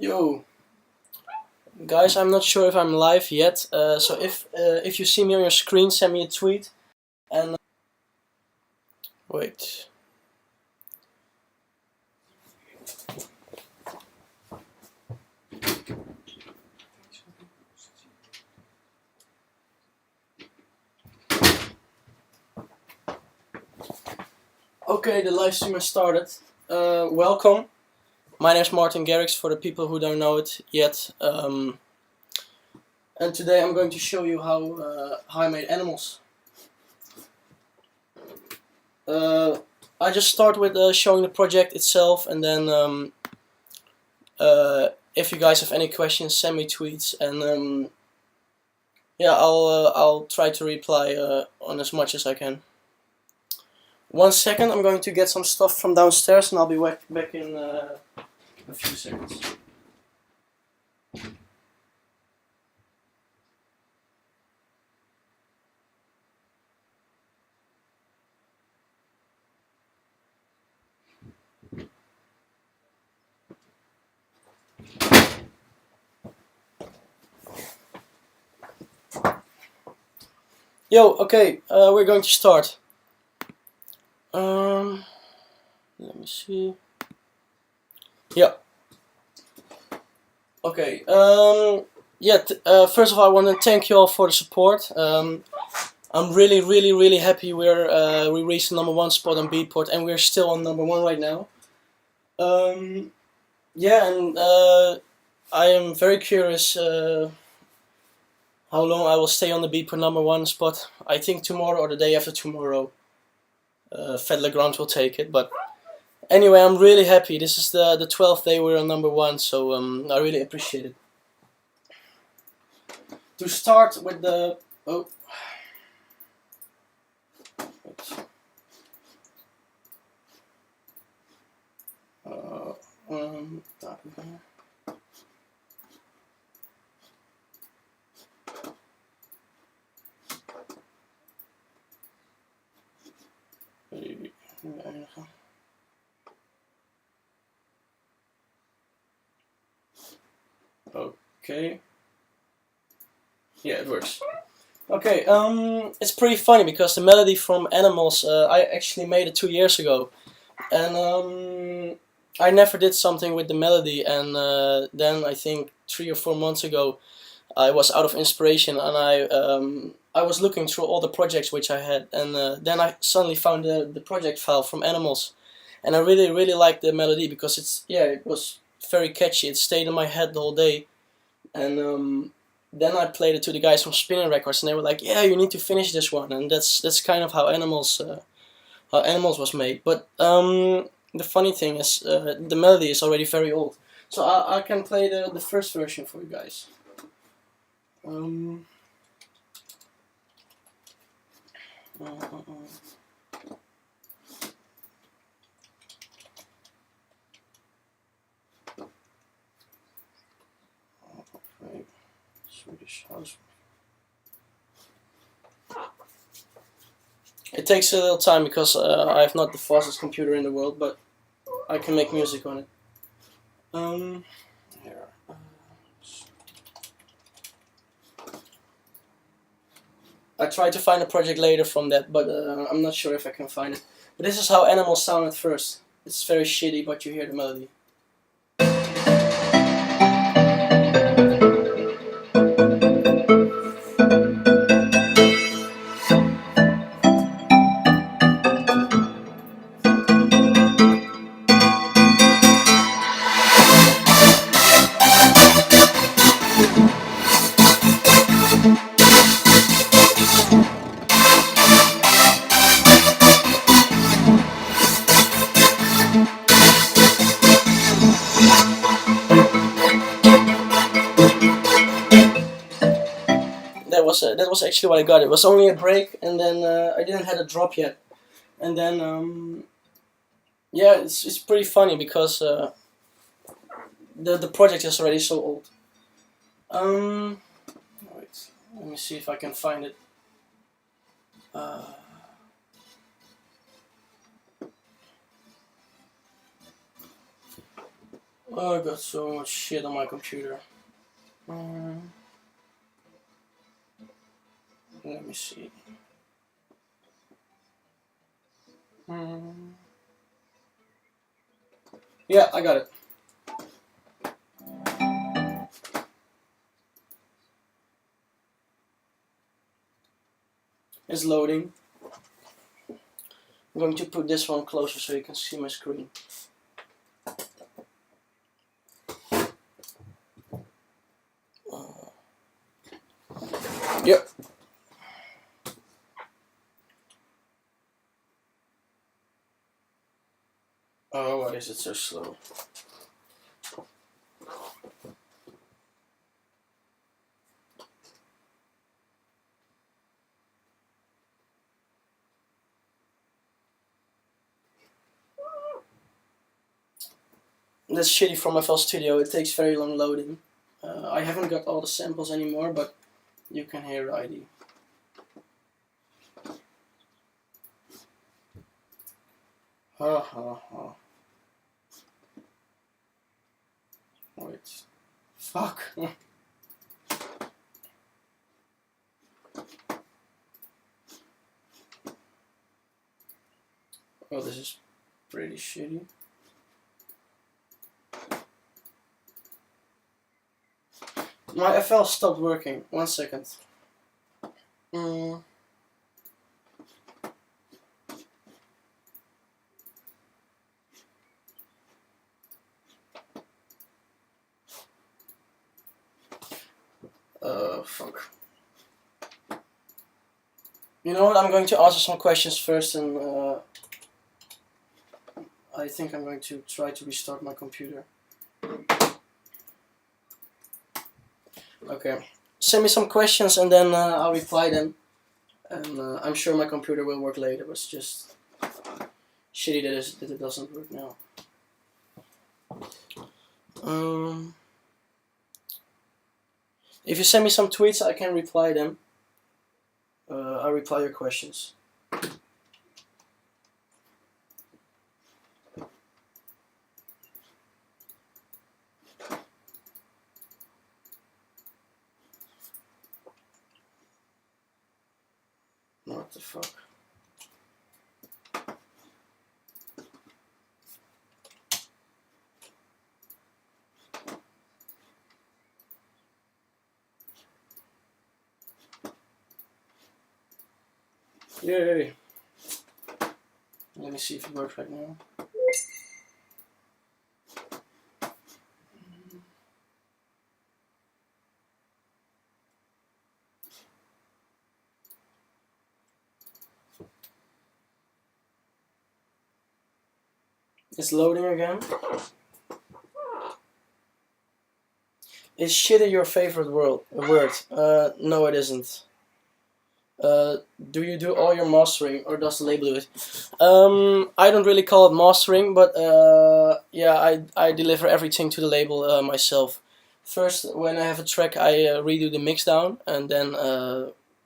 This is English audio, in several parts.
Yo, guys, I'm not sure if I'm live yet. So if you see me on your screen, send me a tweet. And wait. Okay, the live stream has started. Welcome. My name is Garrix for the people who don't know it yet. And today I'm going to show you how I made animals. I just start with showing the project itself, and then if you guys have any questions, send me tweets, and yeah, I'll try to reply on as much as I can. 1 second, I'm going to get some stuff from downstairs, and I'll be back in a few seconds. Yo, okay, we're going to start. Let me see. Yeah. Okay. Yeah. First of all, I want to thank you all for the support. I'm really happy we reached the #1 spot on Beatport, and we're still on #1 right now. Yeah, and I am very curious how long I will stay on the Beatport #1 spot. I think tomorrow or the day after tomorrow, Fed Legrand will take it. But anyway, I'm really happy. This is the 12th day we're on #1, so I really appreciate it. To start with the okay. Yeah, it works. Okay, it's pretty funny because the melody from Animals, I actually made it 2 years ago. And I never did something with the melody, and then I think 3 or 4 months ago, I was out of inspiration, and I was looking through all the projects which I had, and then I suddenly found the project file from Animals, and I really liked the melody because it was very catchy. It stayed in my head the whole day, and then I played it to the guys from Spinning Records, and they were like, "Yeah, you need to finish this one," and that's kind of how Animals was made. But the funny thing is, the melody is already very old, so I can play the first version for you guys. Right. Swedish house. It takes a little time because I have not the fastest computer in the world, but I can make music on it. Here. I tried to find a project later from that, but I'm not sure if I can find it. But this is how Animals sound at first. It's very shitty, but you hear the melody. That was actually what I got. It was only a break, and then I didn't have a drop yet, and then yeah, it's pretty funny because the project is already so old. Wait, let me see if I can find it. Oh, I got so much shit on my computer. Let me see. Yeah, I got it. It's loading. I'm going to put this one closer so you can see my screen. Yep. Oh, why is it so slow? That's shitty from FL Studio, it takes very long loading. I haven't got all the samples anymore, but you can hear the ID. Ha ha ha. Wait. Fuck. Oh, this is pretty shitty. My FL stopped working. 1 second. Fuck. You know what? I'm going to answer some questions first, and I think I'm going to try to restart my computer. Okay. Send me some questions, and then I'll reply them. And I'm sure my computer will work later. It's just shitty that it doesn't work now. If you send me some tweets, I can reply them. I'll reply your questions. What the fuck? Yay! Let me see if it works right now. It's loading again. Is shitty your favorite word? No, it isn't. Do you do all your mastering, or does the label do it? I don't really call it mastering, but yeah, I deliver everything to the label myself. First, when I have a track, I redo the mix down, and then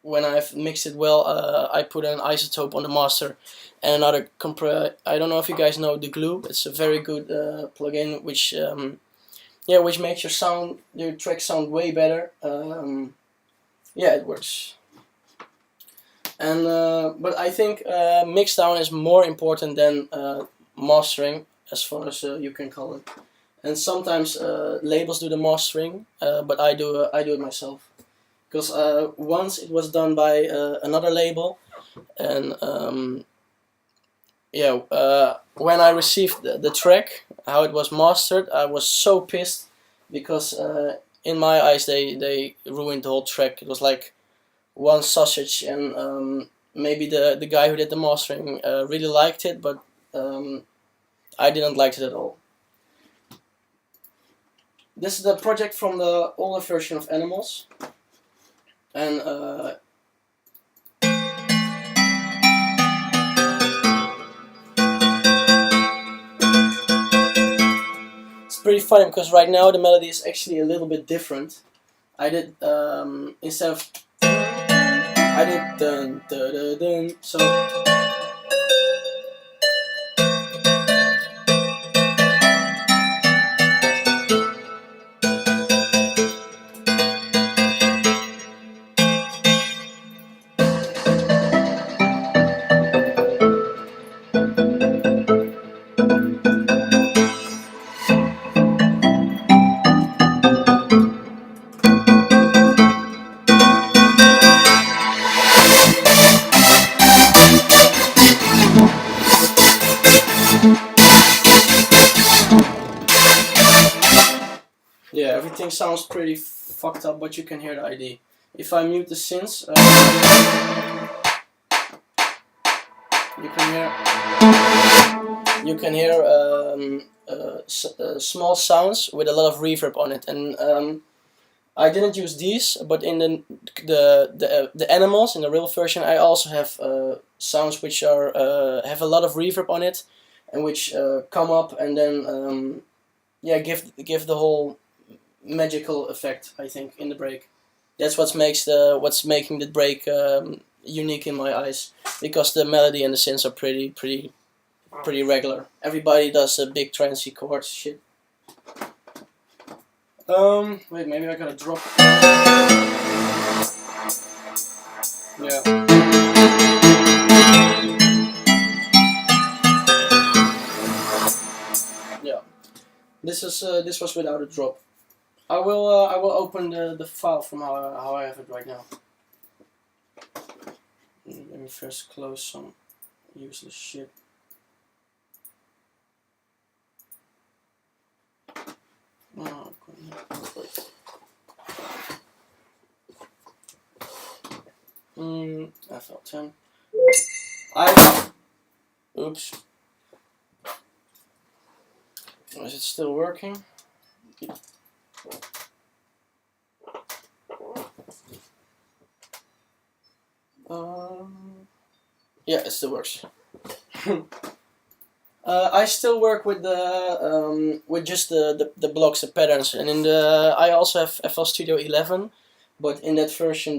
when I've mixed it well, I put an isotope on the master and another I don't know if you guys know the glue. It's a very good plugin which yeah, which makes your track sound way better. Yeah, it works. And but I think mixdown is more important than mastering, as far as you can call it. And sometimes labels do the mastering, but I do it myself. Because once it was done by another label, and yeah, when I received the track, how it was mastered, I was so pissed, because in my eyes they ruined the whole track. It was like one sausage, and maybe the guy who did the mastering really liked it, but I didn't like it at all. This is the project from the older version of Animals, and it's pretty funny because right now the melody is actually a little bit different. I did instead of I did dun dun dun dun, so sounds pretty fucked up, but you can hear the ID. If I mute the synths, you can hear small sounds with a lot of reverb on it, and I didn't use these, but in the animals in the real version, I also have sounds which are have a lot of reverb on it, and which come up and then yeah, give the whole magical effect, I think, in the break. That's what's making the break unique in my eyes, because the melody and the synths are pretty regular. Everybody does a big trancey chords shit. Wait, maybe I gotta drop. Yeah. Yeah. This was without a drop. I will open the file from how I have it right now. Let me first close some useless shit. Oh, FL10. Oops. Is it still working? Yeah, it still works. I still work with the with just the blocks, the patterns, and in the I also have FL Studio 11, but in that version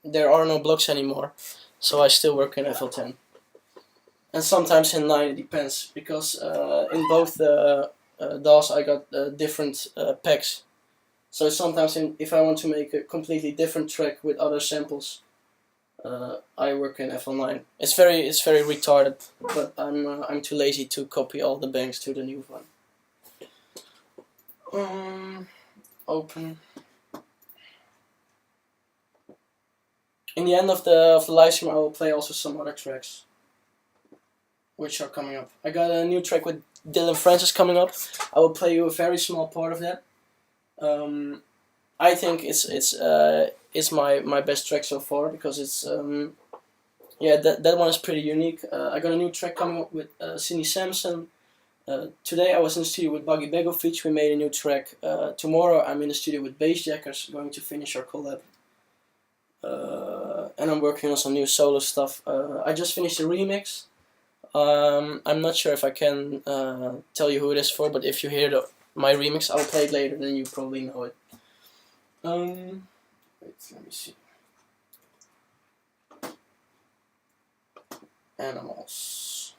there are no blocks anymore, so I still work in FL10, and sometimes in 9. It depends, because in both the DAWs I got different packs, so sometimes if I want to make a completely different track with other samples, I work in FL9. It's very retarded, but I'm too lazy to copy all the banks to the new one. Open. In the end of the live stream, I will play also some other tracks, which are coming up. I got a new track with Dylan Francis coming up. I will play you a very small part of that. I think it's my best track so far, because it's yeah, that one is pretty unique. I got a new track coming up with Cindy Sampson. Today I was in the studio with Buggy Begovic. We made a new track. Tomorrow I'm in the studio with Bassjackers, going to finish our collab. And I'm working on some new solo stuff. I just finished a remix. I'm not sure if I can tell you who it is for, but if you hear my remix, I'll play it later, then you probably know it. Wait, let me see. Animals.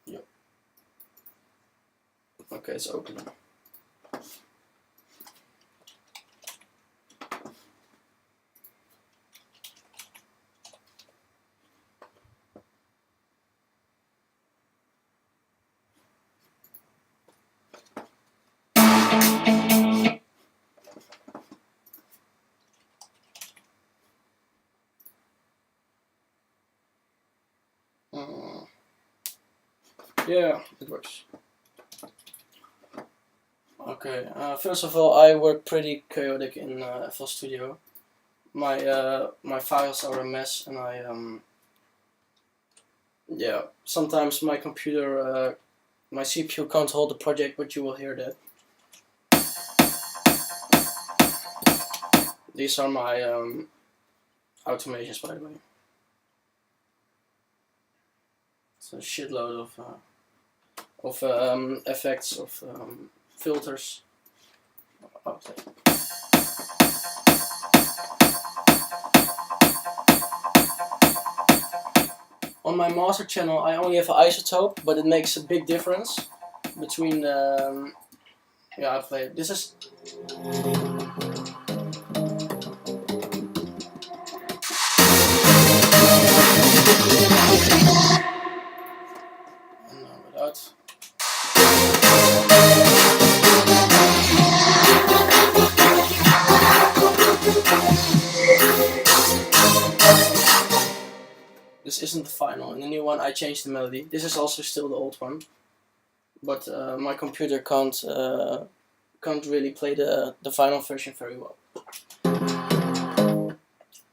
Yep. Okay, it's opening. Yeah, it works. Okay, first of all, I work pretty chaotic in FL Studio. My files are a mess, and yeah, sometimes my computer, my CPU can't hold the project, but you will hear that. These are my automations, by the way. It's a shitload of effects, of filters. Okay. On my master channel I only have an isotope, but it makes a big difference between yeah, I play it. This is without. This isn't the final. In the new one I changed the melody. This is also still the old one, but my computer can't really play the final version very well.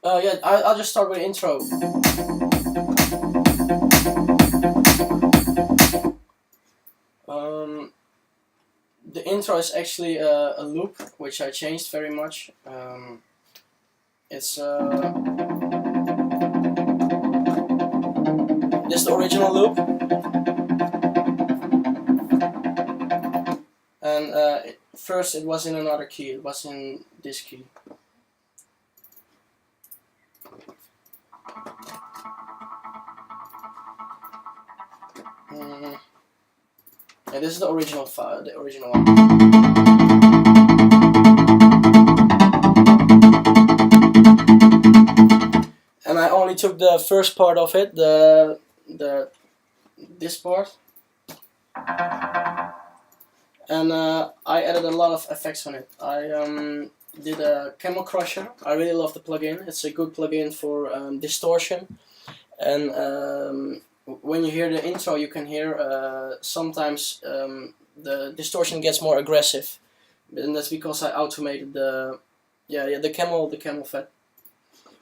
Yeah, I'll just start with the intro. The intro is actually a loop, which I changed very much. It's this is the original loop, and first it was in another key. It was in this key. Yeah, this is the original file, the original one. And I only took the first part of it, this part, and I added a lot of effects on it. I did a Camel Crusher. I really love the plugin. It's a good plugin for distortion, and when you hear the intro, you can hear sometimes the distortion gets more aggressive, and that's because I automated the camel fat.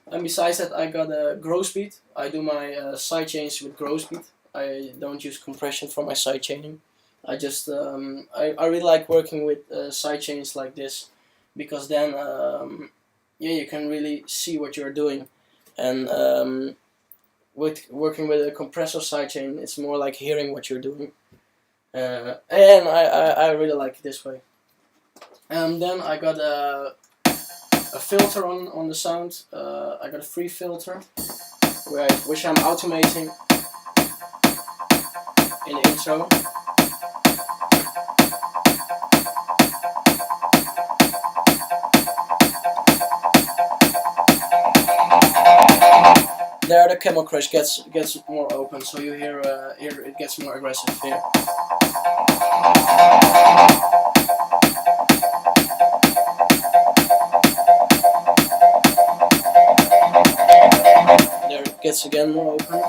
And besides that, I got a gross beat. I do my side chains with gross beat. I don't use compression for my side chaining. I just I really like working with side chains like this, because then you can really see what you're doing, and with working with a compressor sidechain, it's more like hearing what you're doing, and I really like it this way. And then I got a filter on the sound. I got a free filter, which I'm automating in the intro. There the Camel Crush gets more open, so you hear it gets more aggressive here. There it gets again more open.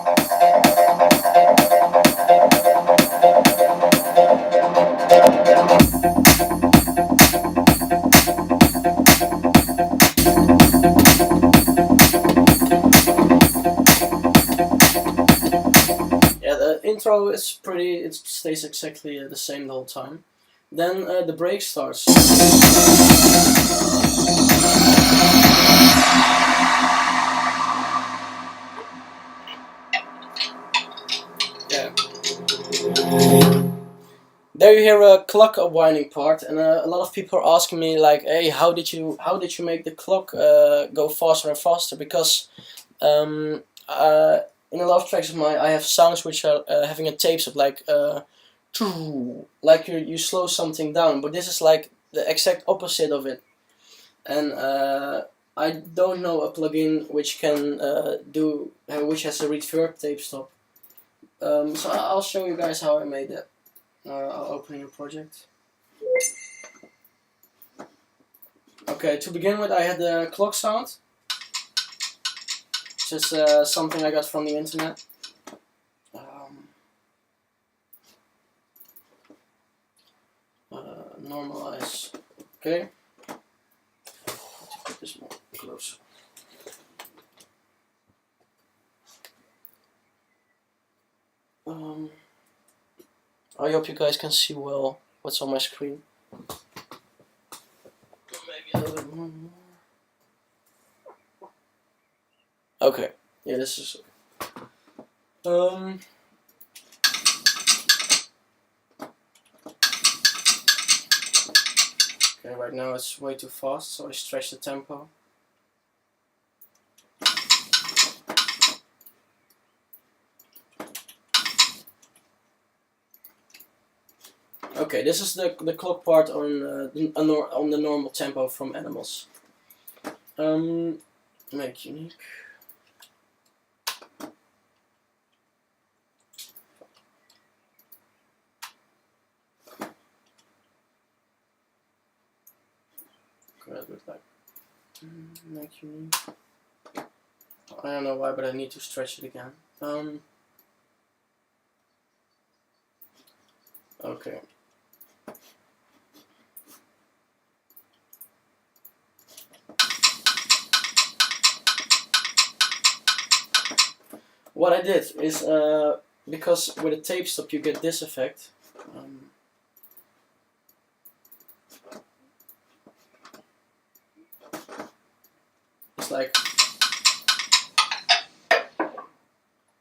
Intro is pretty, it stays exactly the same the whole time. Then the break starts. Yeah. There you hear a clock winding part, and a lot of people are asking me like, hey, how did you make the clock go faster and faster? Because in a lot of tracks of mine, I have sounds which are having a tape step, like you slow something down, but this is like the exact opposite of it. And I don't know a plugin which can which has a reverb tape stop. So I'll show you guys how I made that. I'll open a new project. Okay, to begin with, I had the clock sound. Just something I got from the internet. Normalize. Okay. Let's put this more close. I hope you guys can see well what's on my screen. Maybe a little bit more. Okay, yeah, this is okay. Okay, right now it's way too fast, so I stretch the tempo. Okay, this is the clock part on the normal tempo from Animals. Make unique. Grab it like make unique. I don't know why, but I need to stretch it again. Okay. What I did is, because with a tape stop you get this effect.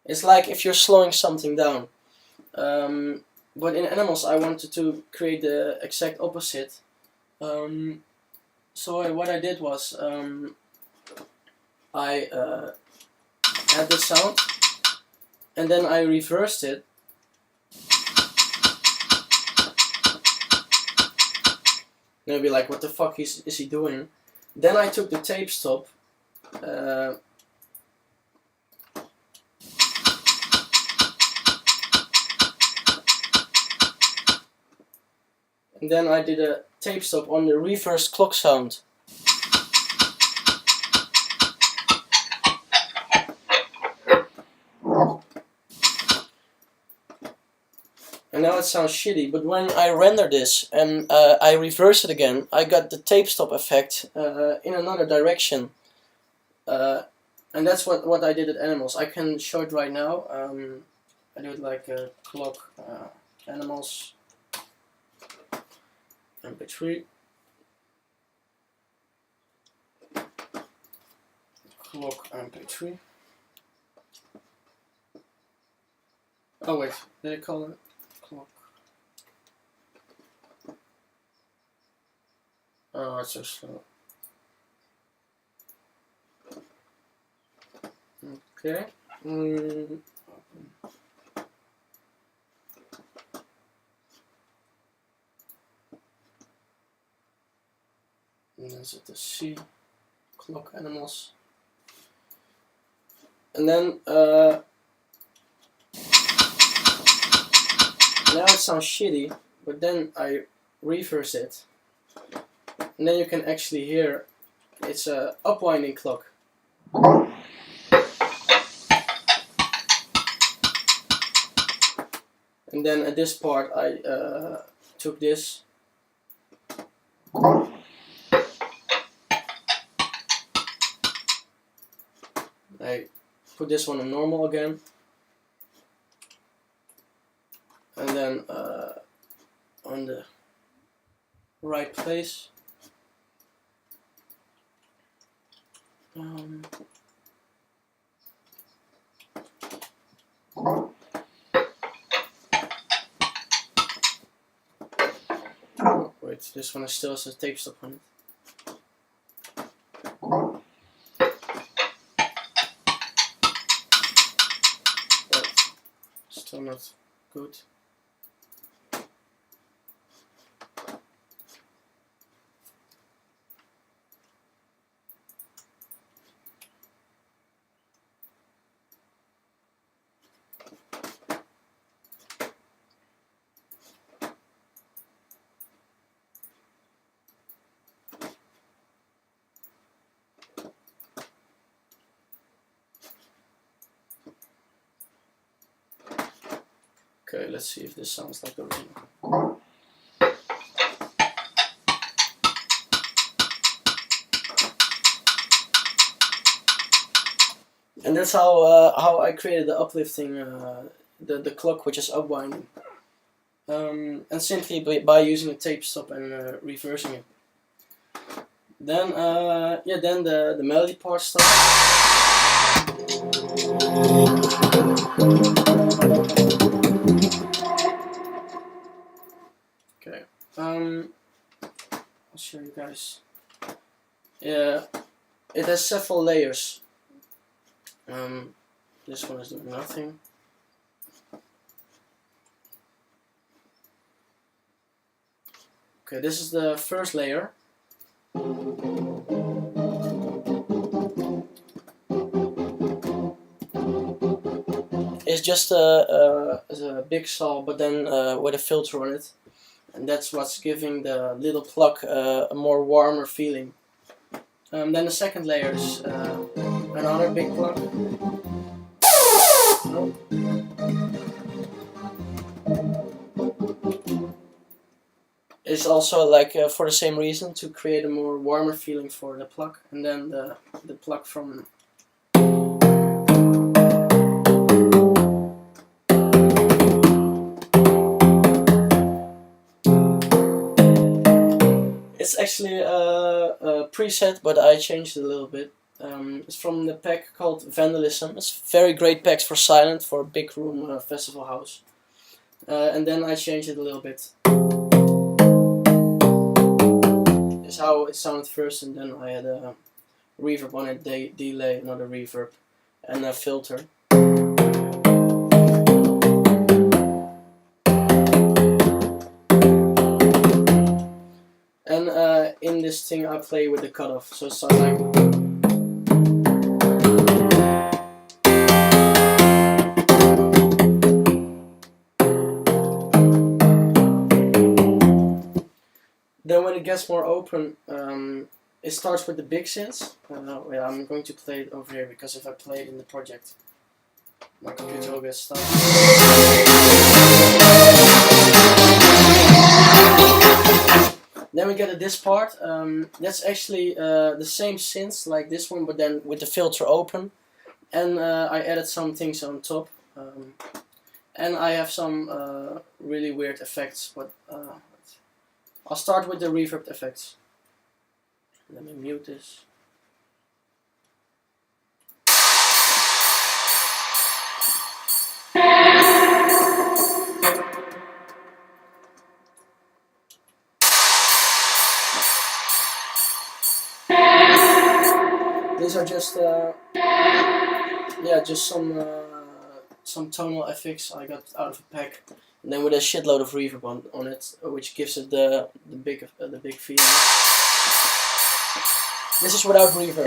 It's like if you're slowing something down. But in Animals I wanted to create the exact opposite. So what I did was, I had this sound, and then I reversed it. And you'll be like, what the fuck is he doing? Then I took the tape stop, and then I did a tape stop on the reverse clock sound. And now it sounds shitty, but when I render this and I reverse it again, I got the tape stop effect in another direction. And that's what I did at Animals. I can show it right now. I do it like a clock, Animals, MP3. Clock MP3. Oh wait, did I call it clock? Oh, it's so slow. Okay. And then set the C, clock Animals. And then now it sounds shitty, but then I reverse it, and then you can actually hear it's a upwinding clock. And then at this part I took this. I put this one on normal again, and then on the right place. Oh, wait, this one still has a tape stop on it. Still not good. Okay, let's see if this sounds like the original. And that's how I created the uplifting, the clock which is upwinding, and simply by using a tape stop and reversing it. Then yeah, then the melody part starts. Okay, I'll show you guys. Yeah, it has several layers. This one is doing nothing. Okay, this is the first layer. It's just a big saw, but then with a filter on it, and that's what's giving the little plug a more warmer feeling. Then the second layer is another big plug. Oh. It's also like for the same reason, to create a more warmer feeling for the pluck, and then the pluck from. It's actually a preset, but I changed it a little bit. It's from the pack called Vandalism. It's very great packs for silent, for a big room festival house. And then I changed it a little bit. This is how it sounded first, and then I had a reverb on it, delay, another reverb, and a filter. And in this thing I play with the cutoff, so it sounds like. Then when it gets more open, it starts with the big synths. Yeah, I'm going to play it over here, because if I play it in the project, my computer will get stuck. Then we get to this part. That's actually the same synths like this one, but then with the filter open. And I added some things on top. And I have some really weird effects. But I'll start with the reverb effects. Let me mute this. These are just yeah, just some tonal effects I got out of a pack, and then with a shitload of reverb on it, which gives it the big feeling. This is without reverb.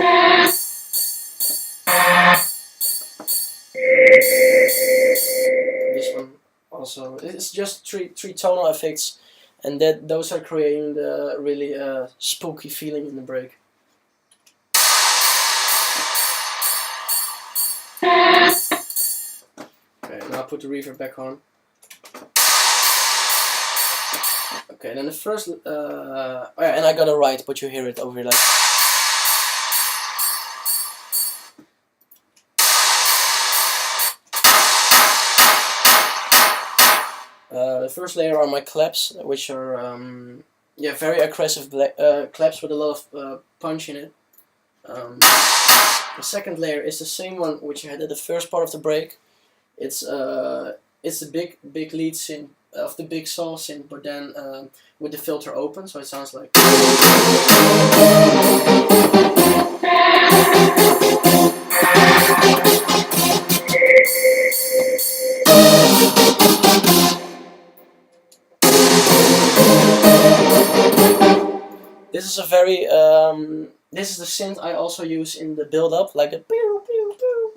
This one also. It's just three tonal effects, and those are creating the really spooky feeling in the break. Okay, now I'll put the reverb back on. Okay, then the first, oh yeah, and I got it right, but you hear it over here like. The first layer are my claps, which are yeah, very aggressive claps with a lot of punch in it. The second layer is the same one which I had at the first part of the break. It's the big lead synth of the big saw synth, but then with the filter open, so it sounds like. This is a very this is the synth I also use in the build up, like the pew pew pew.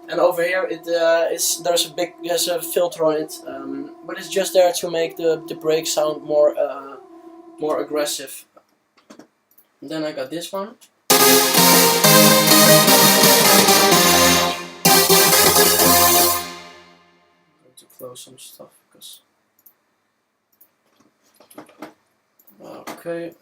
And over here there's a filter on it, but it's just there to make the break sound more aggressive. And then I got this one. I'm going to close some stuff because. Okay.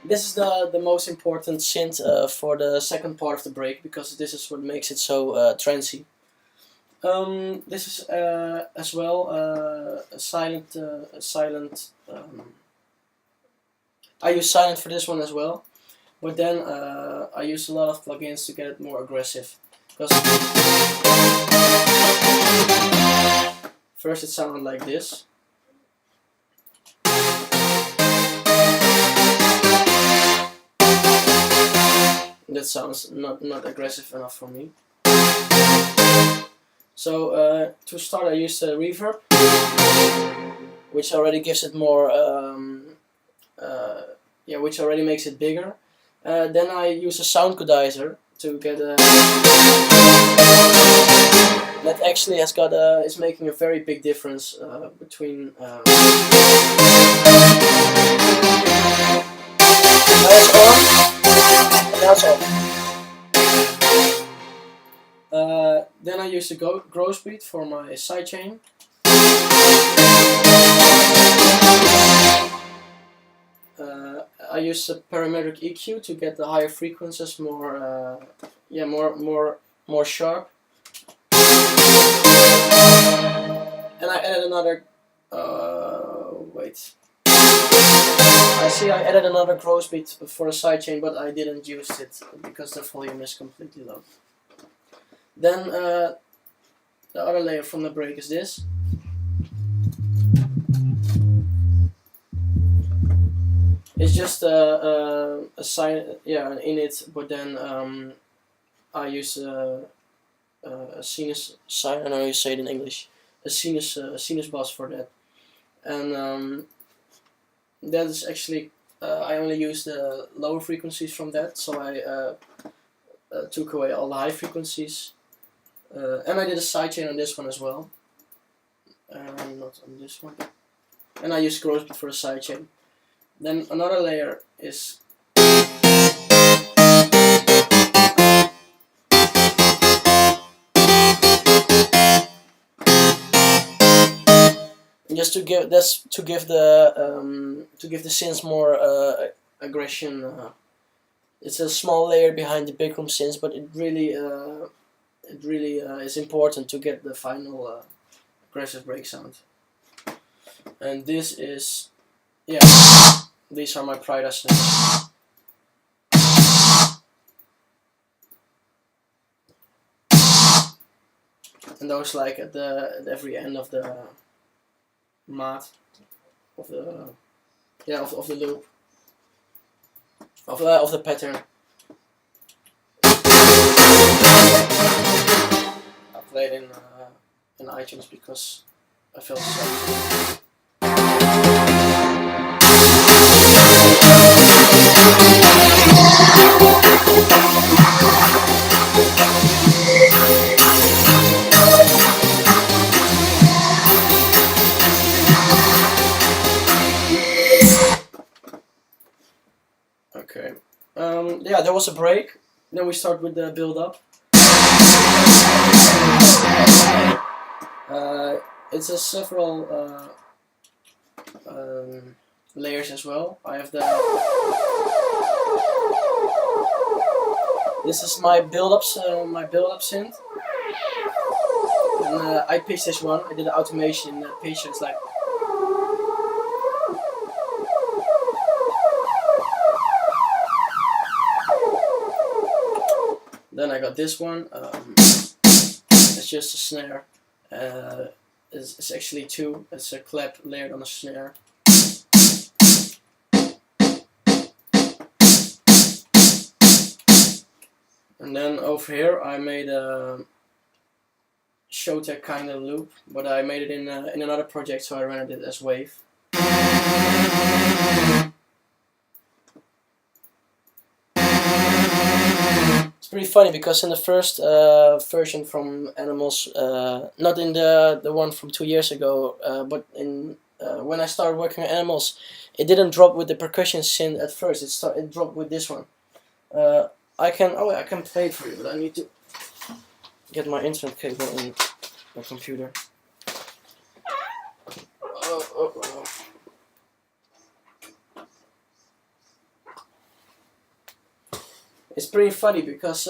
This is the most important synth for the second part of the break, because this is what makes it so trancey. This is as well a silent. I use silent for this one as well, but then I use a lot of plugins to get it more aggressive. Because first it sounded like this. That sounds not aggressive enough for me. So to start, I used a reverb, which already gives it more, yeah, which already makes it bigger. Then I use a sound codizer to get a. That actually has got is making a very big difference between. Now it's on, and now it's off. Then I use the grow speed for my sidechain. I use a parametric EQ to get the higher frequencies more, more sharp. And I added another. Wait. I see I added another grow speed for a sidechain, but I didn't use it because the volume is completely low. Then the other layer from the break is this. It's just a sign, an init, but then I use a sinus sign. I don't know how you say it in English. A sinus bus for that, and that is actually I only use the lower frequencies from that, so I took away all the high frequencies, and I did a sidechain on this one as well, not on this one, and I used grow speed for a sidechain. Then another layer is just to give the synths more aggression. It's a small layer behind the big room synths, but it really is important to get the final aggressive break sound. And this is, these are my Prida synths. And those like at every end of the mat of the of the loop of the pattern. I played in iTunes because I felt so. Okay. There was a break. Then we start with the build up. It's a several layers as well. I have this is my build up synth, and I pitched this one. I did the automation in the pitch. It's like. Then I got this one. It's just a snare. It's actually two. It's a clap layered on a snare. And then over here I made a Showtek kind of loop, but I made it in another project, so I rendered it as wave. It's pretty funny because in the first version from Animals, not in the one from 2 years ago, but in when I started working on Animals, it didn't drop with the percussion synth at first. It dropped with this one. I can play it for you, but I need to get my instrument cable in my computer. Oh. It's pretty funny because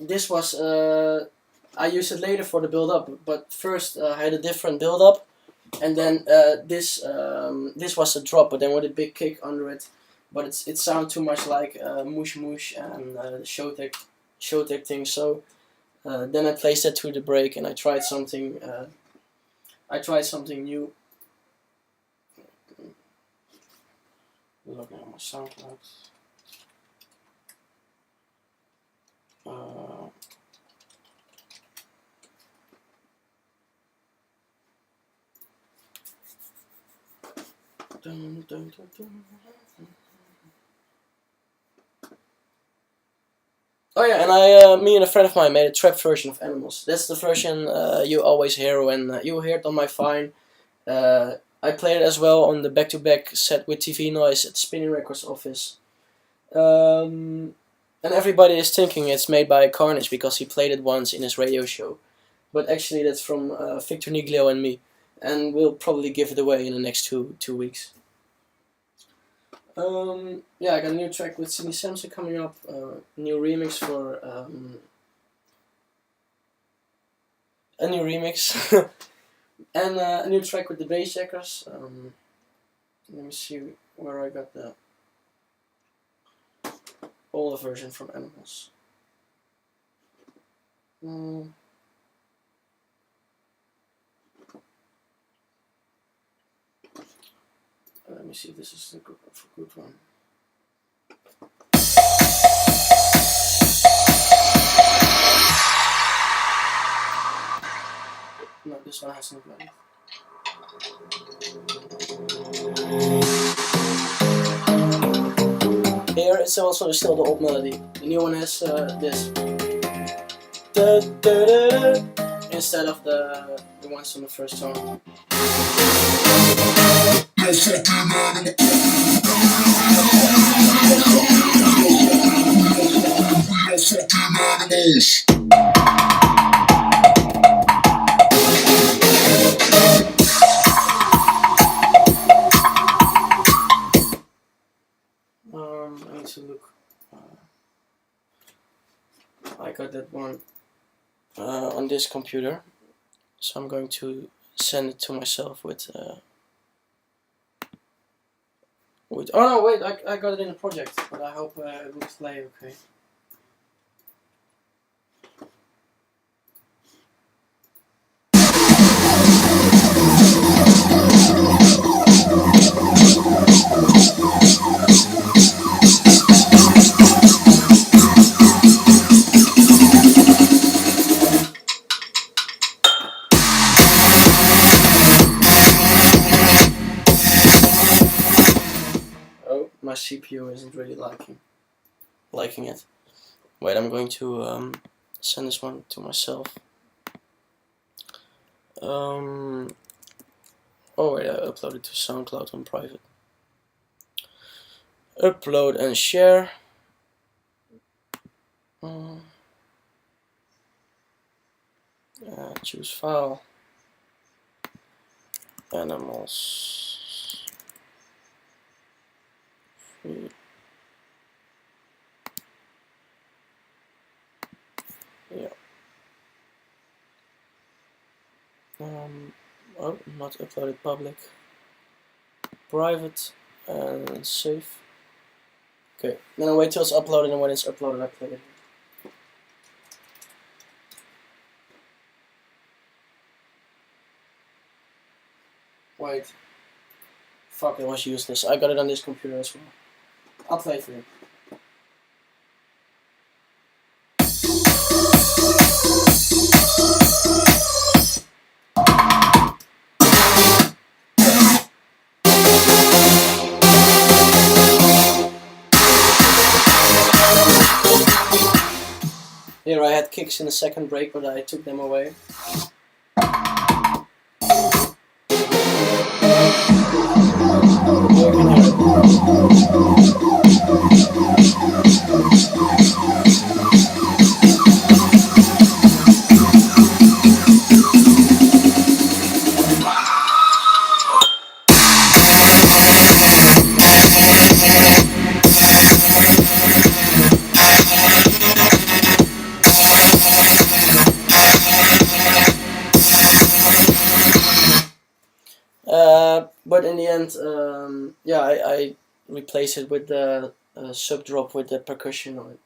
this was I used it later for the build up, but first I had a different build up, and then this was a drop, but then with a big kick under it. But it sounded too much like Mush Mush and Showtek thing. So then I placed that to the break, and I tried something. New. Looking at my SoundCloud. Dun, dun, dun, dun. Oh yeah, and me and a friend of mine made a trap version of Animals. That's the version you always hear when you hear it on my Fine. I played it as well on the back-to-back set with TV Noise at the Spinning Records office. And everybody is thinking it's made by Carnage because he played it once in his radio show. But actually that's from Victor Niglio and me. And we'll probably give it away in the next two weeks. Yeah, I got a new track with Sidney Samson coming up. New remix for... a new remix. And a new track with the Bassjackers. Let me see where I got the older version from Animals. Let me see if this is a good one. No, this one has no melody. Here it's also still the old melody. The new one has this. Da, da, da, da, instead of the ones on the first song. I need to look. I got that one on this computer, so I'm going to send it to myself with. Oh no, wait! I got it in a project, but I hope it will play okay. My CPU isn't really liking it. Wait, I'm going to send this one to myself. Oh wait, I uploaded to SoundCloud on private. Upload and share. Choose file. Animals. Yeah. Oh, not uploaded public. Private and save. Okay, then I wait till it's uploaded, and when it's uploaded I play it. Wait. Fuck, it was useless. I got it on this computer as well. I'll play for you. Here I had kicks in the second break, but I took them away. But in the end, yeah, I replaced it with the sub drop with the percussion on it.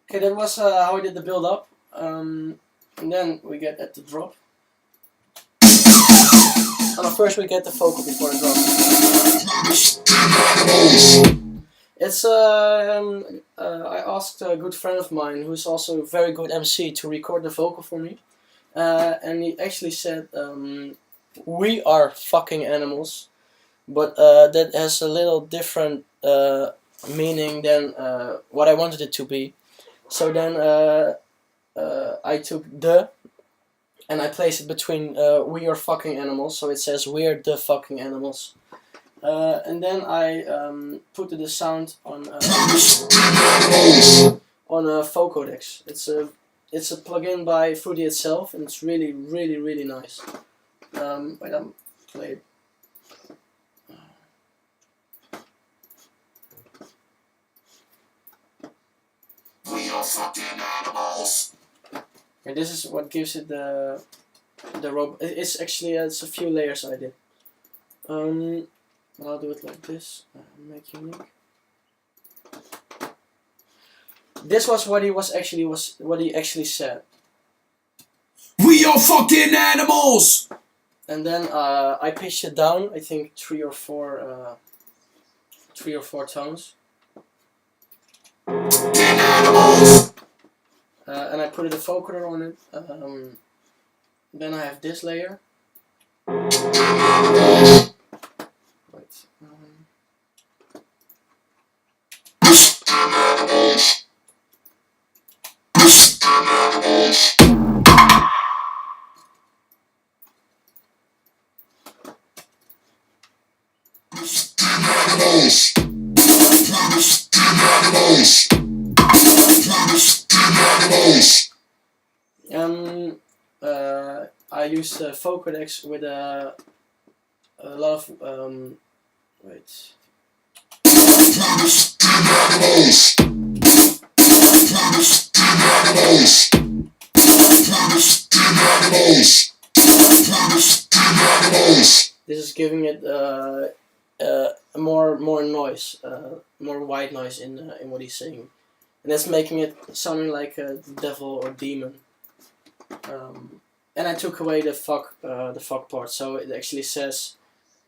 Okay, that was how I did the build up, and then we get at the drop. Oh, no, first we get the vocal before the drop. It's I asked a good friend of mine who's also a very good MC to record the vocal for me, and he actually said. We are fucking animals, but that has a little different meaning than what I wanted it to be. So then I took the and I placed it between we are fucking animals, so it says we're the fucking animals. And then I put the sound on Vocodex. It's a plugin by Fruity itself, and it's really nice. Wait, I'm play. We are fucking animals. And this is what gives it the robe. It's actually it's a few layers I did. I'll do it like this. Make unique. This was what he actually said. We are fucking animals. And then I pitched it down. I think three or four tones. And I put a vocoder on it. Then I have this layer. Wait. I use Vocodex with a lot of wait. This is giving it more noise, more white noise in what he's saying, and that's making it sounding like a devil or demon. And I took away the fuck part, so it actually says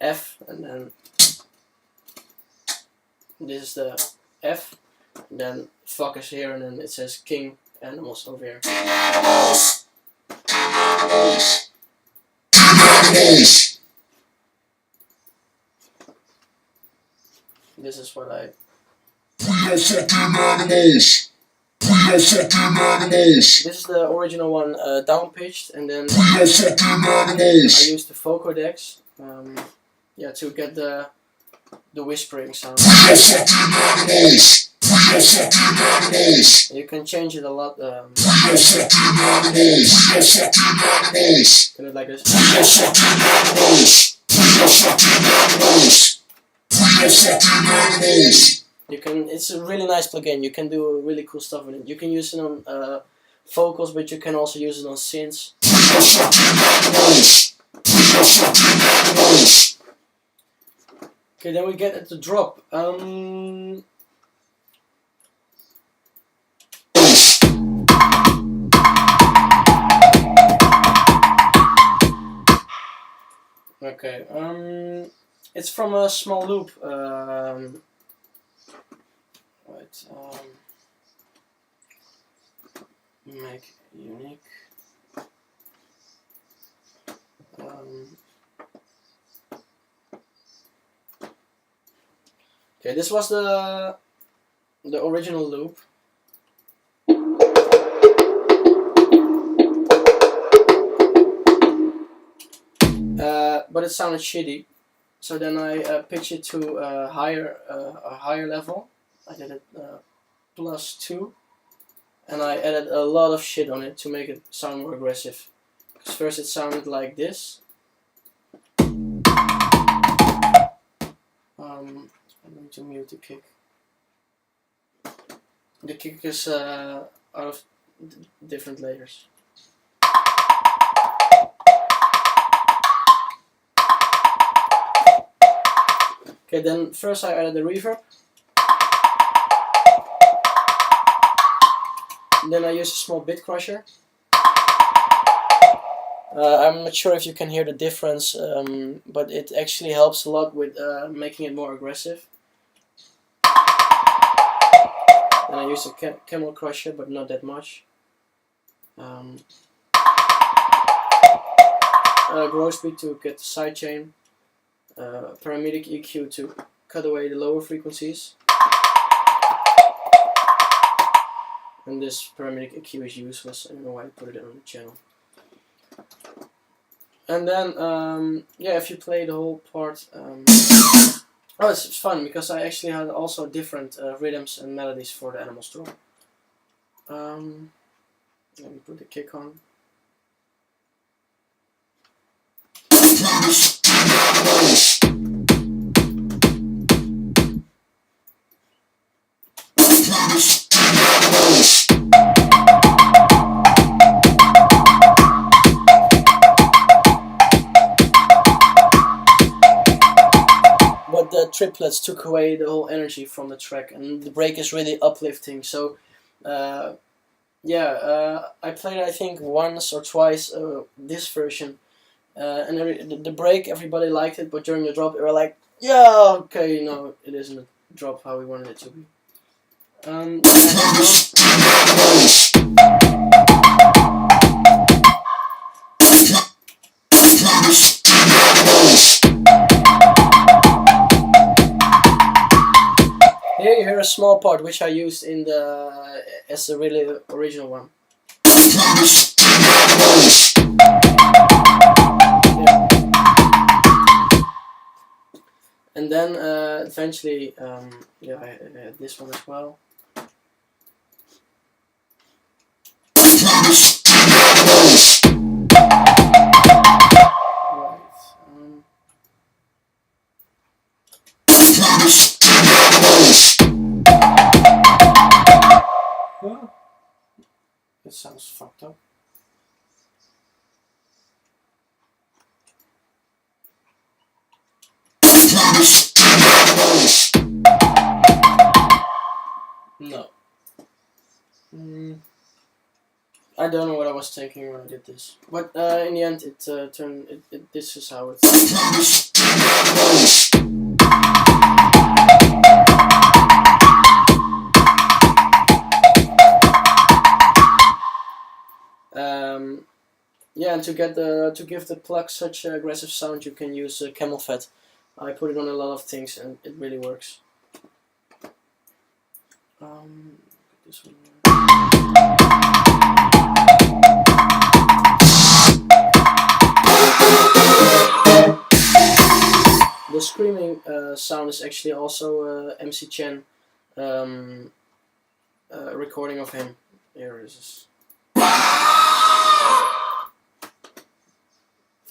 F, and then this is the F, and then fuck is here, and then it says king animals over here. King animals. King animals. King animals. This is what I. We are fucking animals. We are fucking animals. This is the original one, down pitched, and then we are fucking animals. I used the Vocodex, yeah, to get the whispering sound. We are fucking animals. We are fucking animals. You can change it a lot. We are fucking animals. We are fucking animals. Can it like this? We are fucking animals. We are fucking animals. We are fucking animals. You can. It's a really nice plugin. You can do really cool stuff with it. You can use it on vocals, but you can also use it on synths. We are fucking animals. We are fucking animals. Okay, then we get at the drop. Okay. It's from a small loop. Right. Make unique. Okay, this was the original loop. But it sounded shitty, so then I pitched it to a higher level. I did it +2, and I added a lot of shit on it to make it sound more aggressive. Because first it sounded like this. I'm going to mute the kick. The kick is out of different layers. Okay, then first I added the reverb. Then I use a small bit crusher. I'm not sure if you can hear the difference, but it actually helps a lot with making it more aggressive. And I use a camel crusher, but not that much. Grow speed to get the sidechain. Paramedic EQ to cut away the lower frequencies. And this paramedic EQ is useless. I don't know why I put it on the channel. And then, yeah, if you play the whole part, oh, it's fun because I actually had also different rhythms and melodies for the Animals drum. Let me put the kick on. But the triplets took away the whole energy from the track, and the break is really uplifting. So, yeah, I played it, I think, once or twice this version, and the break, everybody liked it, but during the drop they were like, yeah, okay, no, it isn't a drop how we wanted it to be. Here you hear a small part which I used in the as the really original one. Yeah. And then eventually, yeah, I had this one as well. It sounds fucked up. No. I don't know what I was thinking when I did this, but in the end, it turned. This is how it. Yeah, and to give the plug such aggressive sound, you can use camel fat. I put it on a lot of things, and it really works. This one. The screaming sound is actually also MC Chen recording of him. Here it is.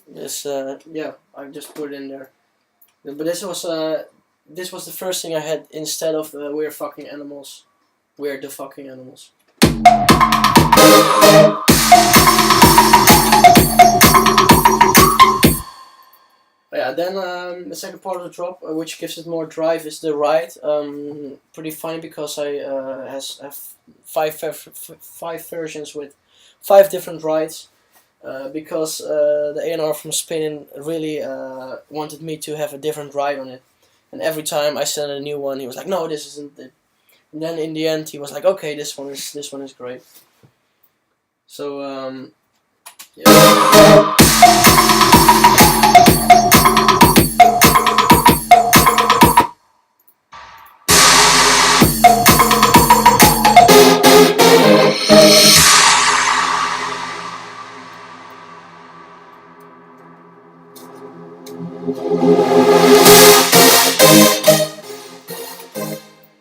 This yeah, I just put it in there. But this was the first thing I had instead of we're fucking animals. We're the fucking animals. Yeah, then the second part of the drop, which gives it more drive, is the ride. Pretty funny because I have five versions with 5 different rides. Because the A&R from Spinnin really wanted me to have a different ride on it, and every time I sent a new one, he was like, "No, this isn't it." And then in the end, he was like, "Okay, this one is great." So yeah.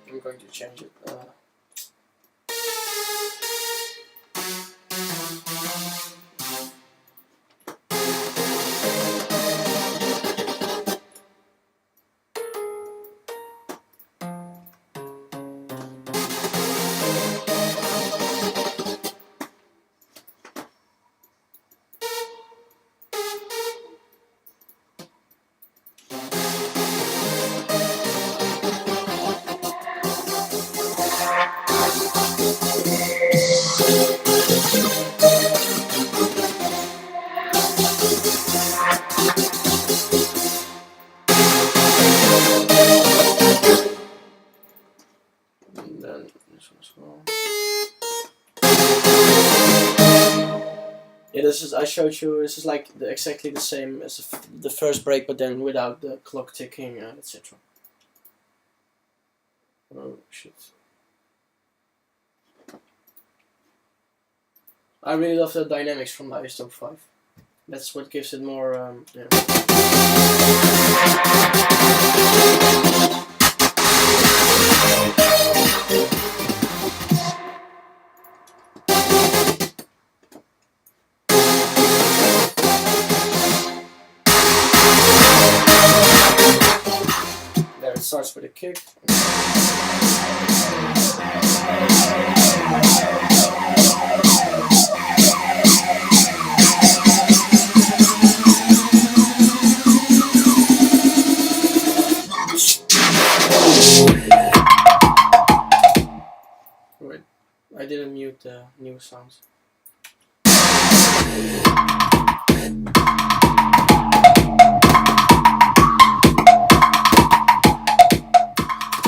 I'm going to change it. And then this one as well. Yeah, this is, I showed you, this is like exactly the same as the first break, but then without the clock ticking, etc. Oh shit. I really love the dynamics from the iZotope 5. That's what gives it more. Yeah. There, it starts with a kick. Wait, I didn't mute the new sounds.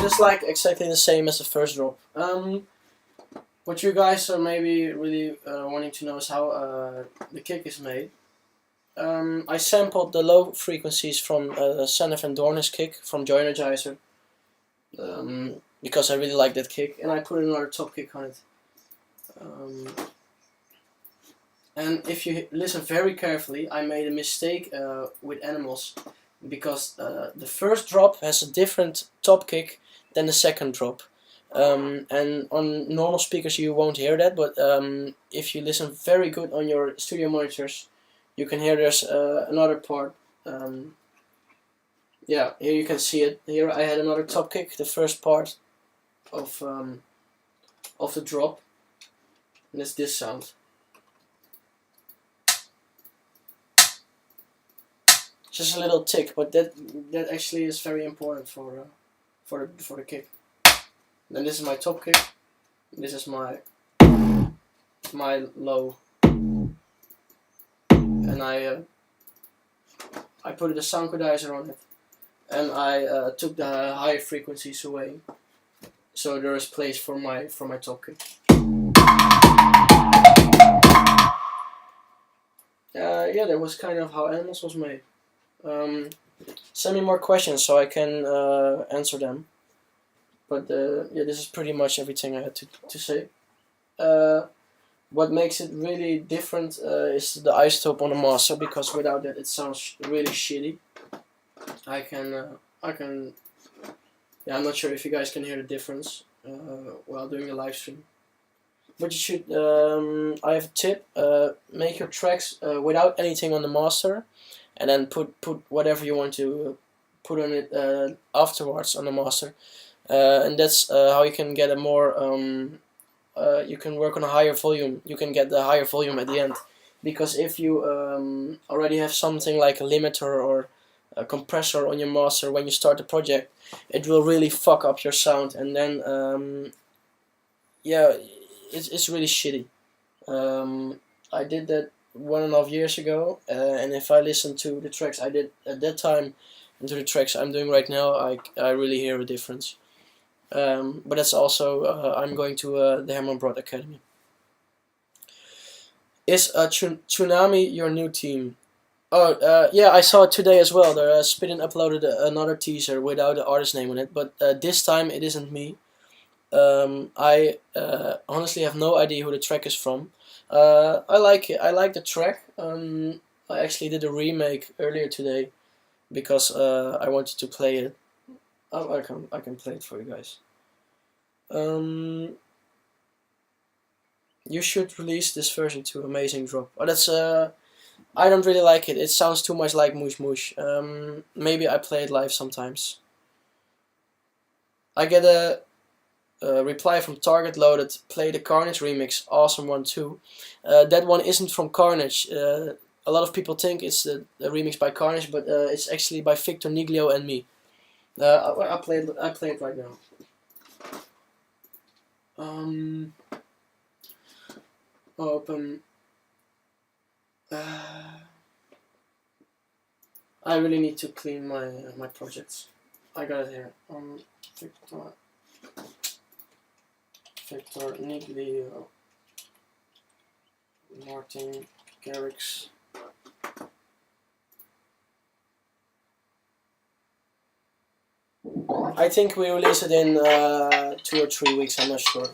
Just like exactly the same as the first drop. What you guys are maybe really wanting to know is how the kick is made. I sampled the low frequencies from Sanne van Doorn's kick from Joy Energizer, because I really like that kick, and I put another top kick on it. And if you listen very carefully, I made a mistake with Animals, because the first drop has a different top kick than the second drop. And on normal speakers you won't hear that, but if you listen very good on your studio monitors, you can hear there's another part. Yeah, here you can see it. Here I had another top kick, the first part of the drop, and it's this sound. Just a little tick, but that actually is very important for the kick. Then this is my top kick. This is my low, and I put a sound codizer on it, and I took the higher frequencies away, so there is place for my top kick. Yeah, that was kind of how Animals was made. Send me more questions so I can answer them. But yeah, this is pretty much everything I had to say. What makes it really different is the iZotope on the master, because without that it sounds really shitty. Yeah, I'm not sure if you guys can hear the difference while doing a live stream. But you should, I have a tip, make your tracks without anything on the master, and then put whatever you want to put on it afterwards on the master. And that's how you can get a more, you can work on a higher volume. You can get the higher volume at the end. Because if you already have something like a limiter or a compressor on your master when you start the project, it will really fuck up your sound, and then yeah, it's really shitty. I did that 1.5 years ago, and if I listen to the tracks I did at that time and to the tracks I'm doing right now, I really hear a difference. But that's also, I'm going to the Herman Broad Academy. Is Tsunami your new team? Oh, yeah, I saw it today as well. Spittin uploaded another teaser without the artist name on it, but this time it isn't me. I honestly have no idea who the track is from. I like it. I like the track. I actually did a remake earlier today because I wanted to play it. Oh, I can play it for you guys. You should release this version to Amazing Drop. Oh, that's I don't really like it. It sounds too much like Moosh Moosh. Maybe I play it live sometimes. I get a reply from Target Loaded. Play the Carnage remix. Awesome one too. That one isn't from Carnage. A lot of people think it's the remix by Carnage, but it's actually by Victor Niglio and me. I play it right now. Open. I really need to clean my projects. I got it here. Victor Niglio, Martin Garrix. I think we release it in 2 or 3 weeks, I'm not sure.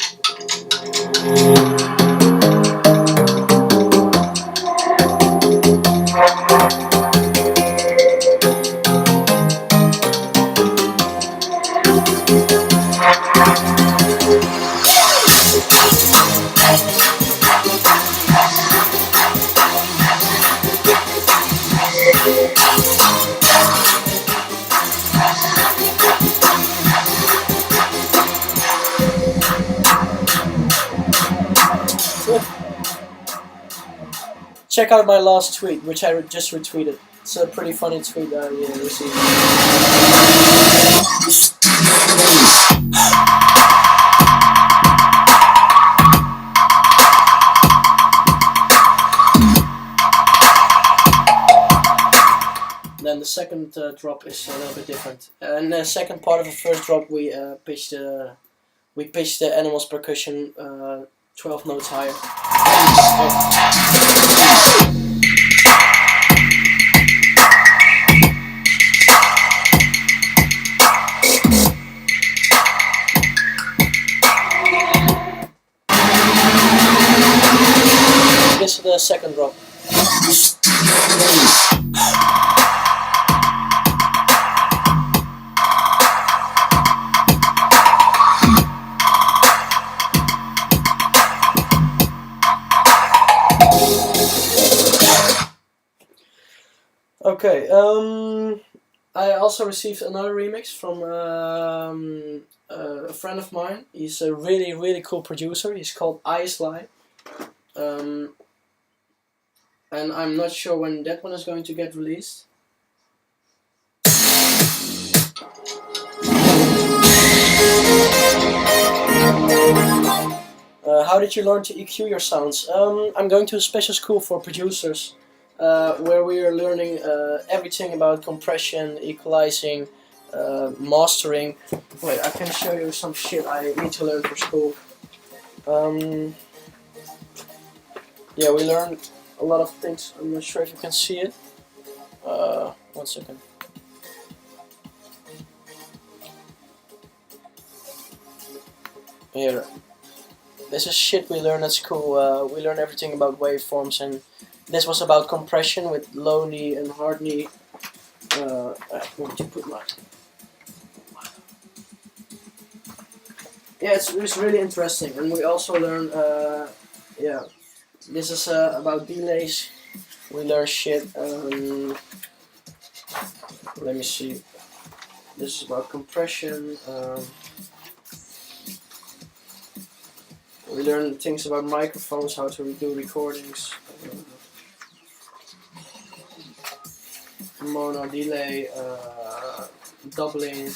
check out my last tweet, which I just retweeted. It's a pretty funny tweet I received. Then the second drop is a little bit different. And the second part of the first drop, we pitched the animal's percussion 12 notes higher. This is the second drop. Okay, I also received another remix from a friend of mine. He's a really cool producer. He's called Isley. And I'm not sure when that one is going to get released. How did you learn to EQ your sounds? I'm going to a special school for producers. Where we are learning everything about compression, equalizing, mastering. Wait, I can show you some shit I need to learn for school. Yeah, we learned a lot of things. I'm not sure if you can see it. 1 second. Here. This is shit we learned at school. We learned everything about waveforms, and this was about compression with low knee and hard knee. I'm going to put my... Yeah, it's really interesting, and we also learn. Yeah, this is about delays. We learn shit. Let me see. This is about compression. We learn things about microphones, how to do recordings. Mono, delay, doubling.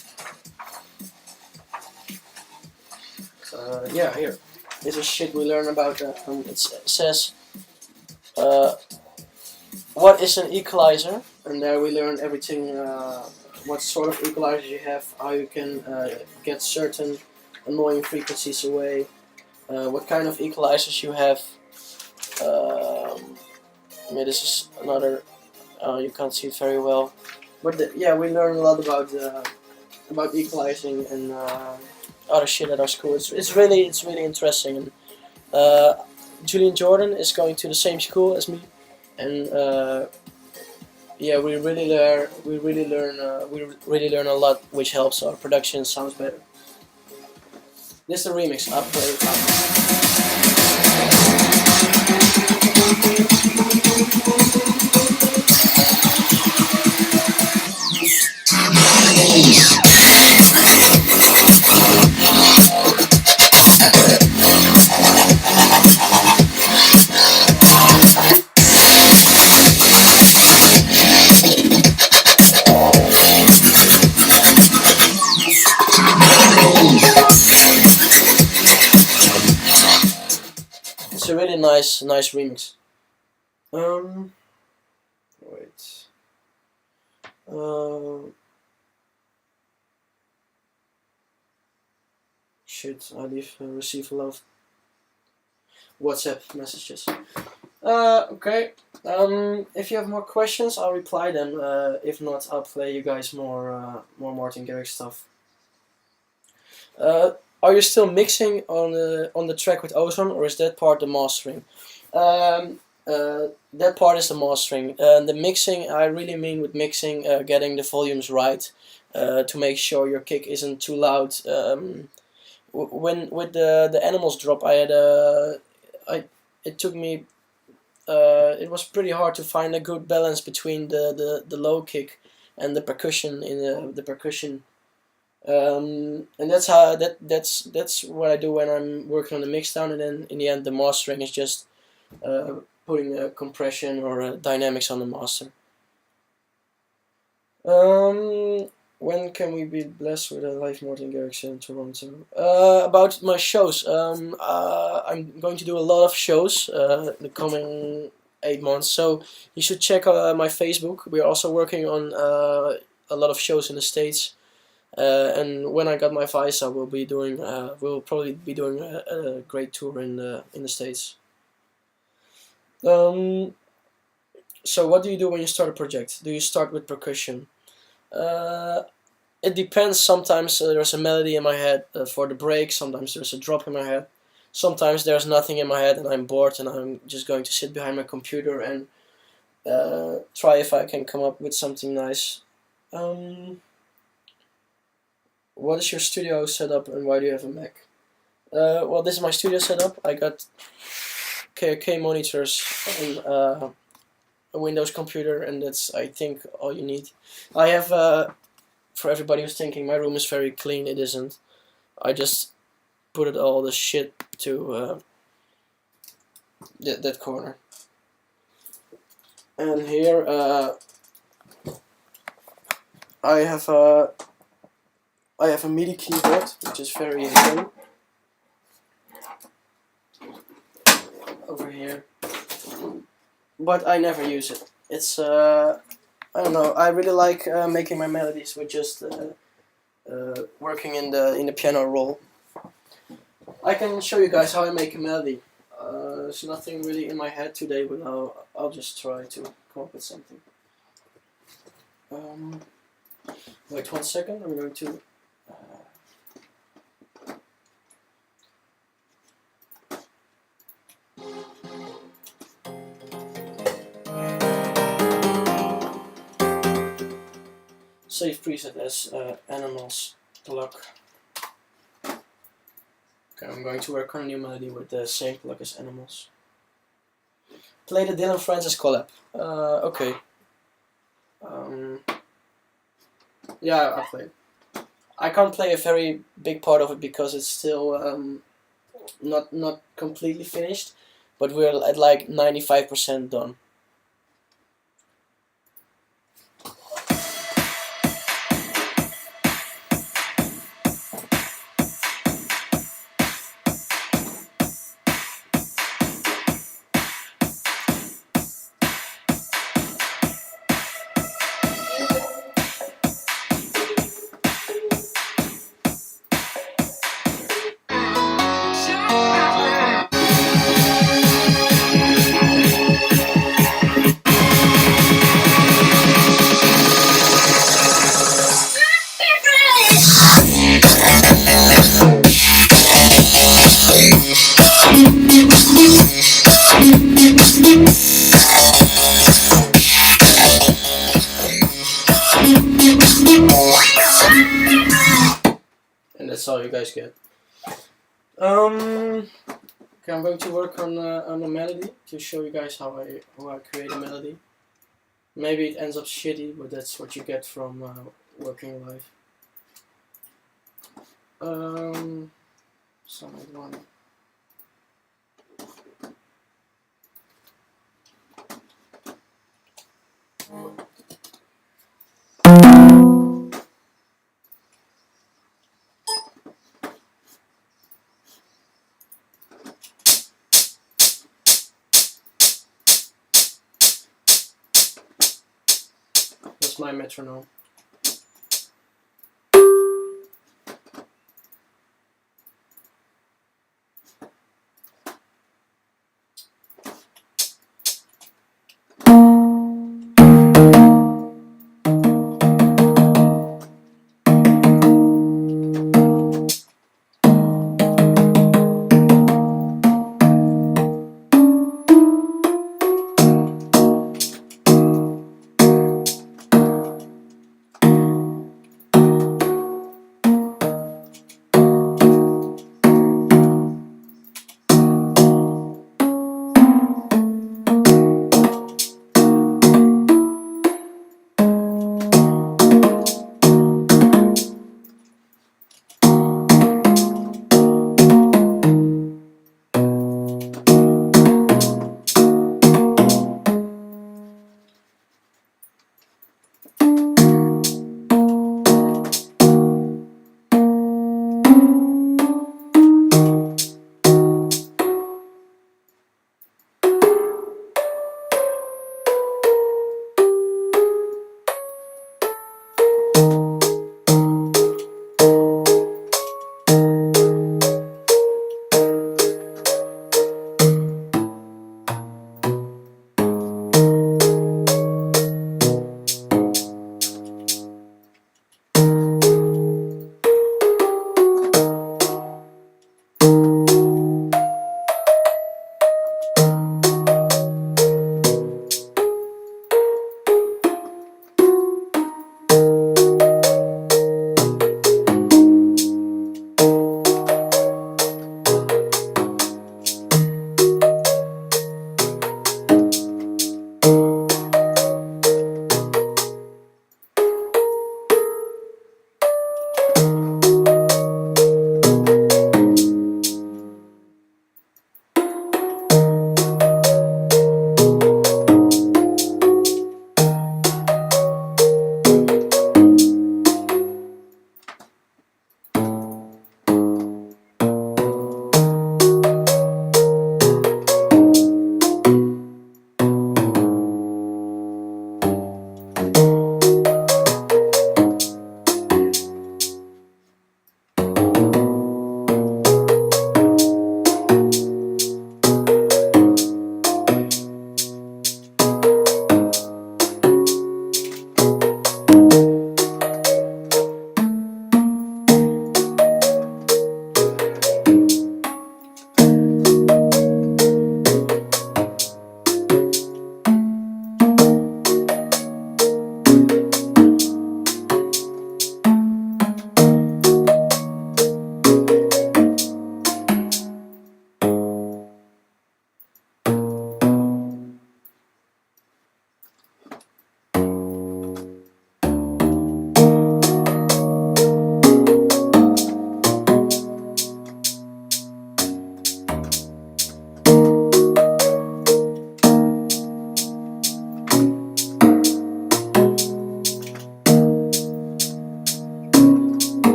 Yeah, here. This is shit we learn about. It says, what is an equalizer? And there we learn everything, what sort of equalizer you have, how you can get certain annoying frequencies away, what kind of equalizers you have. Yeah, this is another. You can't see it very well, but yeah, we learn a lot about equalizing and other shit at our school. It's really interesting. And Julian Jordan is going to the same school as me, and yeah, we really learn a lot, which helps our production sounds better. This is a remix. I'll play it out. It's a really nice remix. Wait. Shit, I receive a lot of WhatsApp messages. Okay. If you have more questions, I'll reply them. If not, I'll play you guys more Martin Garrix stuff. Are you still mixing on the track with Ozone, or is that part the mastering? That part is the mastering. The mixing, I really mean with mixing, getting the volumes right, to make sure your kick isn't too loud. When with the animals drop, I had it took me. It was pretty hard to find a good balance between the low kick and the percussion in the percussion. And that's how that's what I do when I'm working on the mixdown, and then in the end the mastering is just putting a compression or a dynamics on the master. When can we be blessed with a live Martin Garrix in Toronto? About my shows, I'm going to do a lot of shows the coming 8 months, so you should check my Facebook. We're also working on a lot of shows in the States, and when I got my visa, we'll probably be doing a great tour in the States. So what do you do when you start a project? Do you start with percussion? It depends. Sometimes there's a melody in my head for the break. Sometimes there's a drop in my head. Sometimes there's nothing in my head and I'm bored and I'm just going to sit behind my computer and try if I can come up with something nice. What is your studio setup and why do you have a Mac? Well, this is my studio setup. I got KK monitors and a Windows computer, and that's, I think, all you need. I have, for everybody who's thinking my room is very clean, it isn't. I just put it all the shit to that corner. And here I have a MIDI keyboard, which is very thin. Over here. But I never use it. It's I don't know. I really like making my melodies with just working in the piano roll. I can show you guys how I make a melody. There's nothing really in my head today, but I'll just try to come up with something. Wait 1 second. I'm going to. Save preset as animals plug. Okay, I'm going to work on a new melody with the same plug as animals. Play the Dylan Francis collab. Okay. Yeah, I'll play it. I can't play a very big part of it because it's still not completely finished, but we're at like 95% done. And that's all you guys get. Okay, I'm going to work on a melody to show you guys how I create a melody. Maybe it ends up shitty, but that's what you get from working live. Summit one. That's my metronome.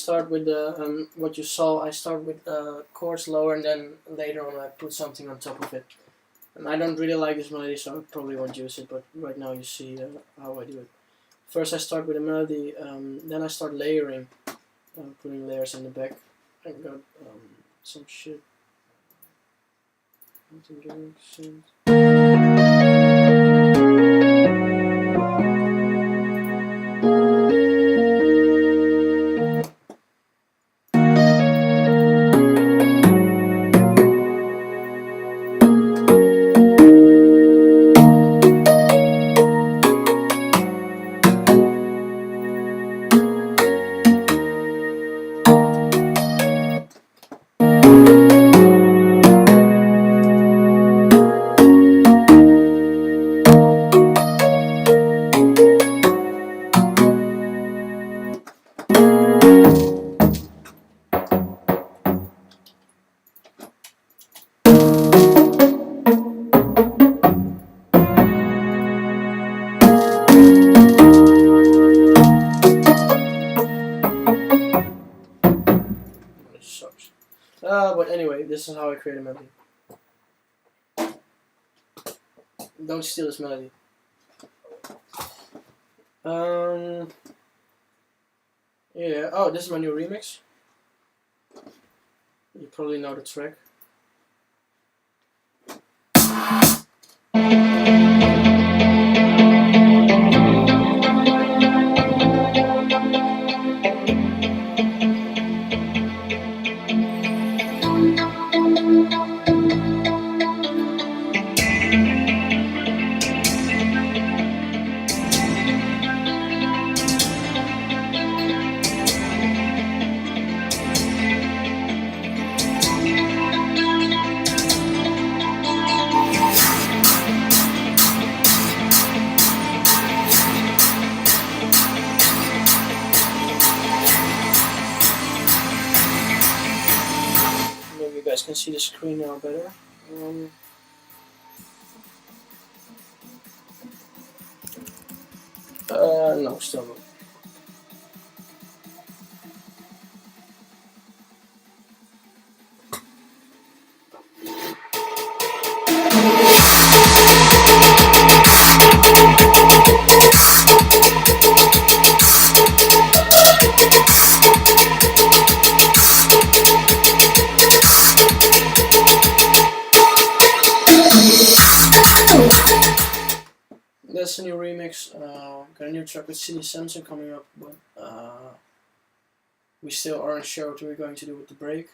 start with the what you saw. I start with chords lower, and then later on I put something on top of it. And I don't really like this melody, so I probably won't use it. But right now you see how I do it. First I start with a melody, then I start layering, putting layers in the back. I got some shit. Sucks. But anyway, this is how I create a melody. Don't steal this melody. Yeah. Oh, this is my new remix. You probably know the track. Maybe you guys can see the screen now better. No, still not. That's a new remix. Got a new track with Cindy Sampson coming up, but we still aren't sure what we're going to do with the break.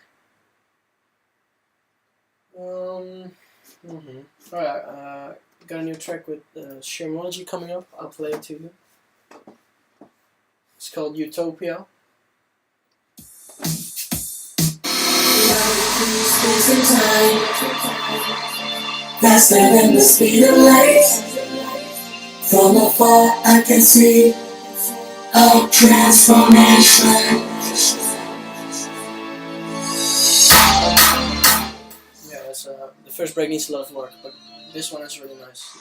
Alright, got a new track with Shermology coming up. I'll play it to you. It's called Utopia. Space and time, faster than the speed of light. From afar I can see a transformation. Yeah, that's, the first break needs a lot of work, but this one is really nice.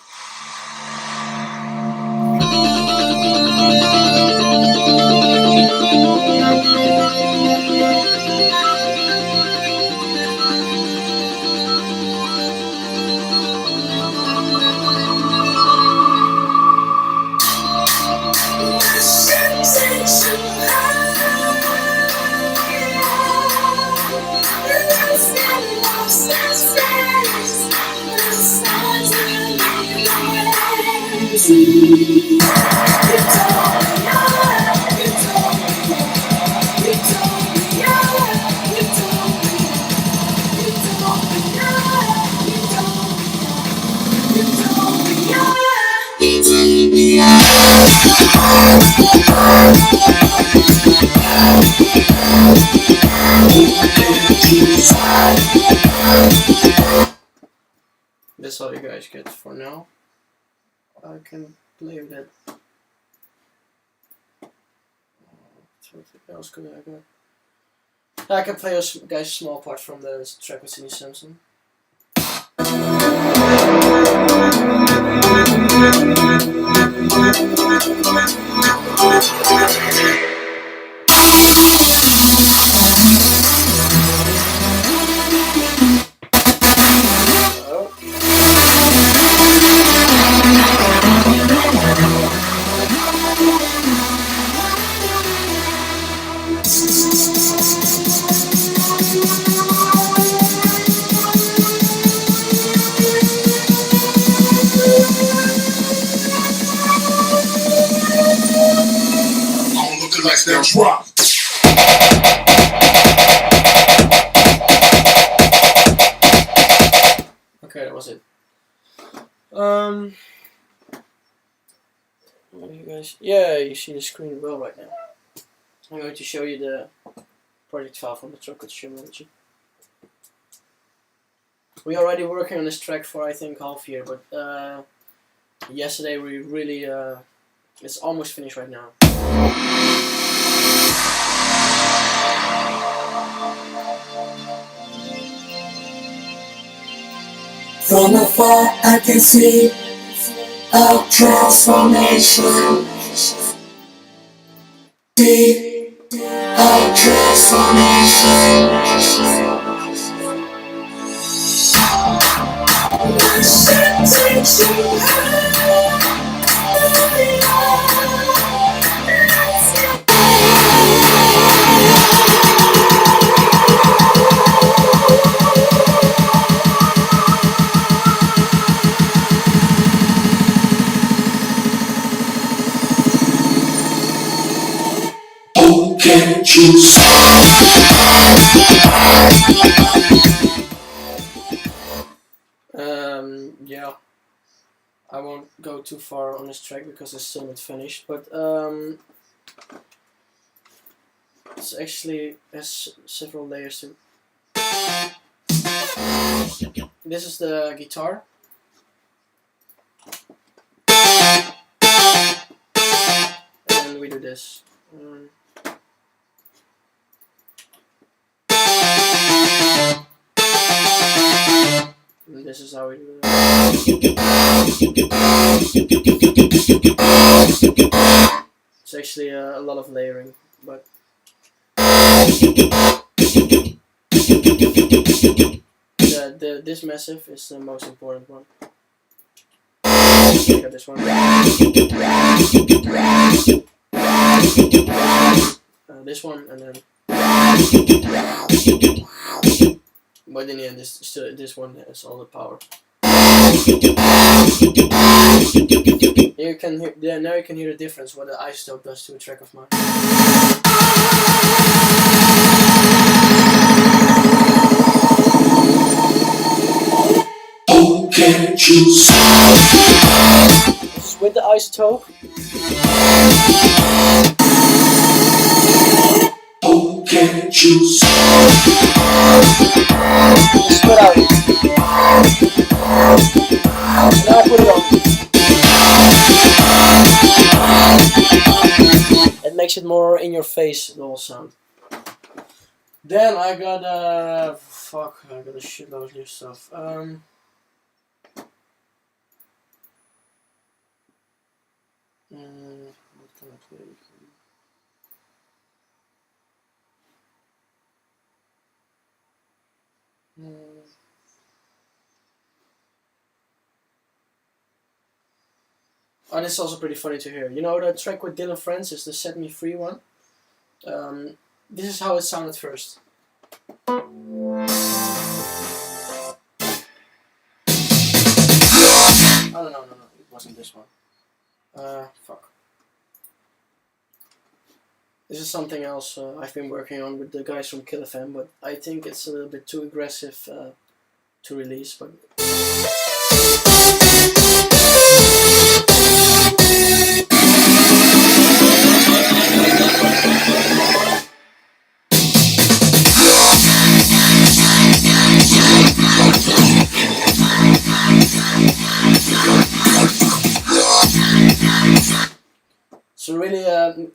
That's all you guys get for now. I can play with that. What else could I got? I can play a guys small part from the track with Cindy Sampson. drop. Okay, that was it. What do you guys? Yeah, you see the screen well right now. I'm going to show you the project file from the Chocolate Shimology. We are already working on this track for I think half a year, but yesterday we really it's almost finished right now. From afar I can see a transformation. See a transformation. My ship takes you oh, can't you see? Yeah, I won't go too far on this track because it's still not finished, but it's actually has several layers to. This is the guitar. And we do this. And this is how we do it. It's actually a lot of layering, but this massive is the most important one. We got this one. This one, and then. But in the end, this one has all the power. You can hear, yeah, now you can hear the difference what the isotope does to a track of mine. Oh, can't you see? This is with the isotope. Oh, can't you see? Split out. Now I put it on. It makes it more in your face, the whole sound. Then I got I got a shitload of new stuff. What can I play? Oh, this is also pretty funny to hear. You know the track with Dylan Francis, the Set Me Free one? This is how it sounded first. Oh, no, it wasn't this one. Fuck. This is something else I've been working on with the guys from Kill FM, but I think it's a little bit too aggressive to release, but... So really,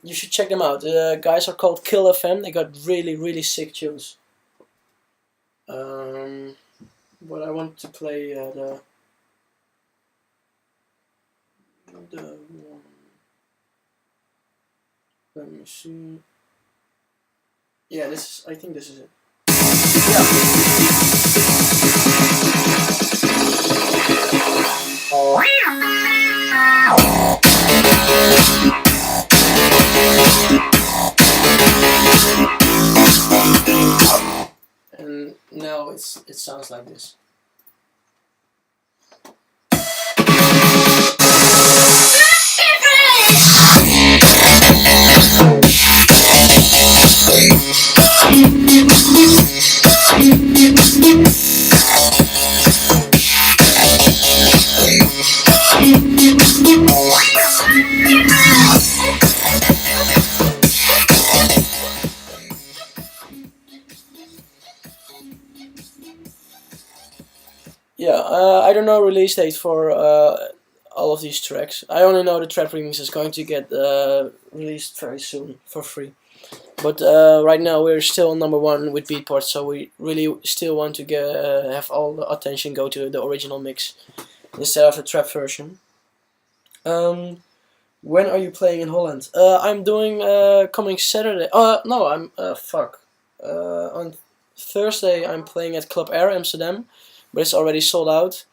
you should check them out. The guys are called Kill FM. They got really sick tunes. But I want to play the one. Let me see. Yeah, this is. I think this is it. And now it sounds like this. Yeah, I don't know release date for all of these tracks. I only know the trap remix is going to get released very soon for free. But right now we're still on #1 with Beatport, so we really still want to get have all the attention go to the original mix instead of the trap version. When are you playing in Holland? I'm doing coming Saturday. No, I'm fuck. On Thursday I'm playing at Club Air Amsterdam, but it's already sold out.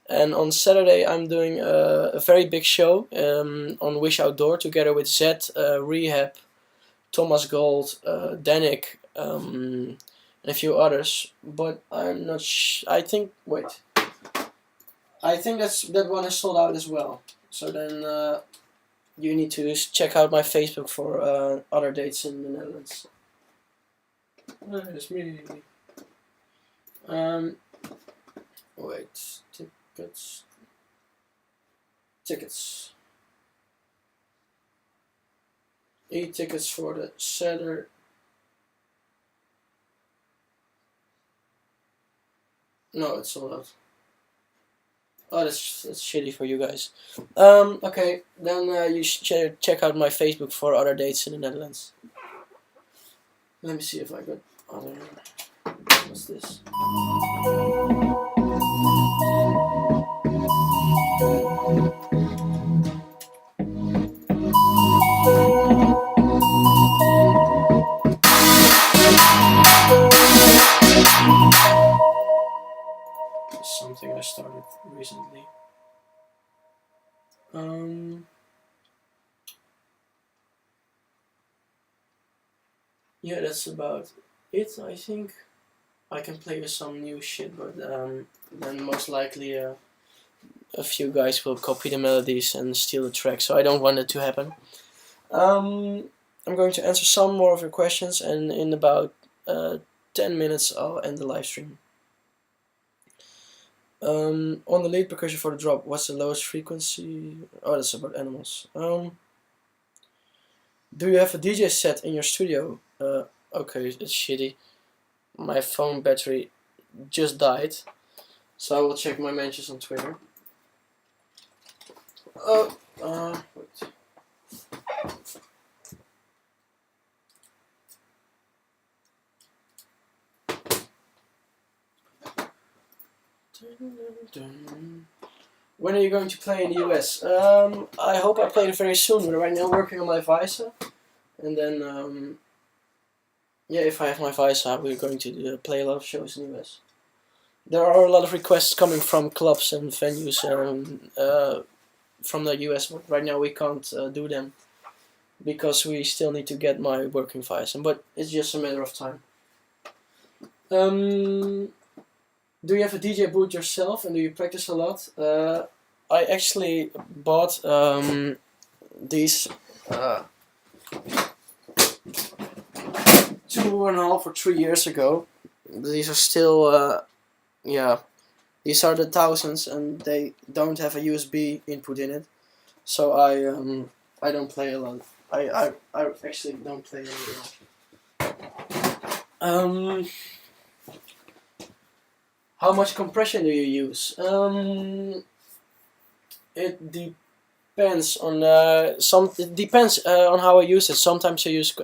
And on Saturday I'm doing a very big show on Wish Outdoor together with Zed, Rehab, Thomas Gold, Danik, and a few others. But I'm not. I think. Wait. I think that one is sold out as well. So then you need to check out my Facebook for other dates in the Netherlands. It's me. Wait. Tickets. E-tickets for the Saturday. No, it's sold out. Oh, that's shitty for you guys. Okay, then you should check out my Facebook for other dates in the Netherlands. Let me see if I got other. What's this? Something I started recently. Yeah, that's about it. I think I can play with some new shit, but then most likely a few guys will copy the melodies and steal the track. So I don't want it to happen. I'm going to answer some more of your questions, and in about 10 minutes I'll end the live stream. On the lead percussion for the drop, what's the lowest frequency? Oh, that's about animals. Do you have a DJ set in your studio? Okay, it's shitty. My phone battery just died, so I will check my mentions on Twitter. Wait. When are you going to play in the US? I hope I play it very soon, but right now I'm working on my Visa. And then, yeah, if I have my Visa, we're going to play a lot of shows in the US. There are a lot of requests coming from clubs and venues from the US, but right now we can't do them because we still need to get my working Visa, but it's just a matter of time. Do you have a DJ booth yourself and do you practice a lot? I actually bought these 2.5 or 3 years ago. These are still, yeah, these are the thousands and they don't have a USB input in it. So I don't play a lot. I actually don't play a lot. How much compression do you use? It depends on it depends on how I use it. Sometimes I use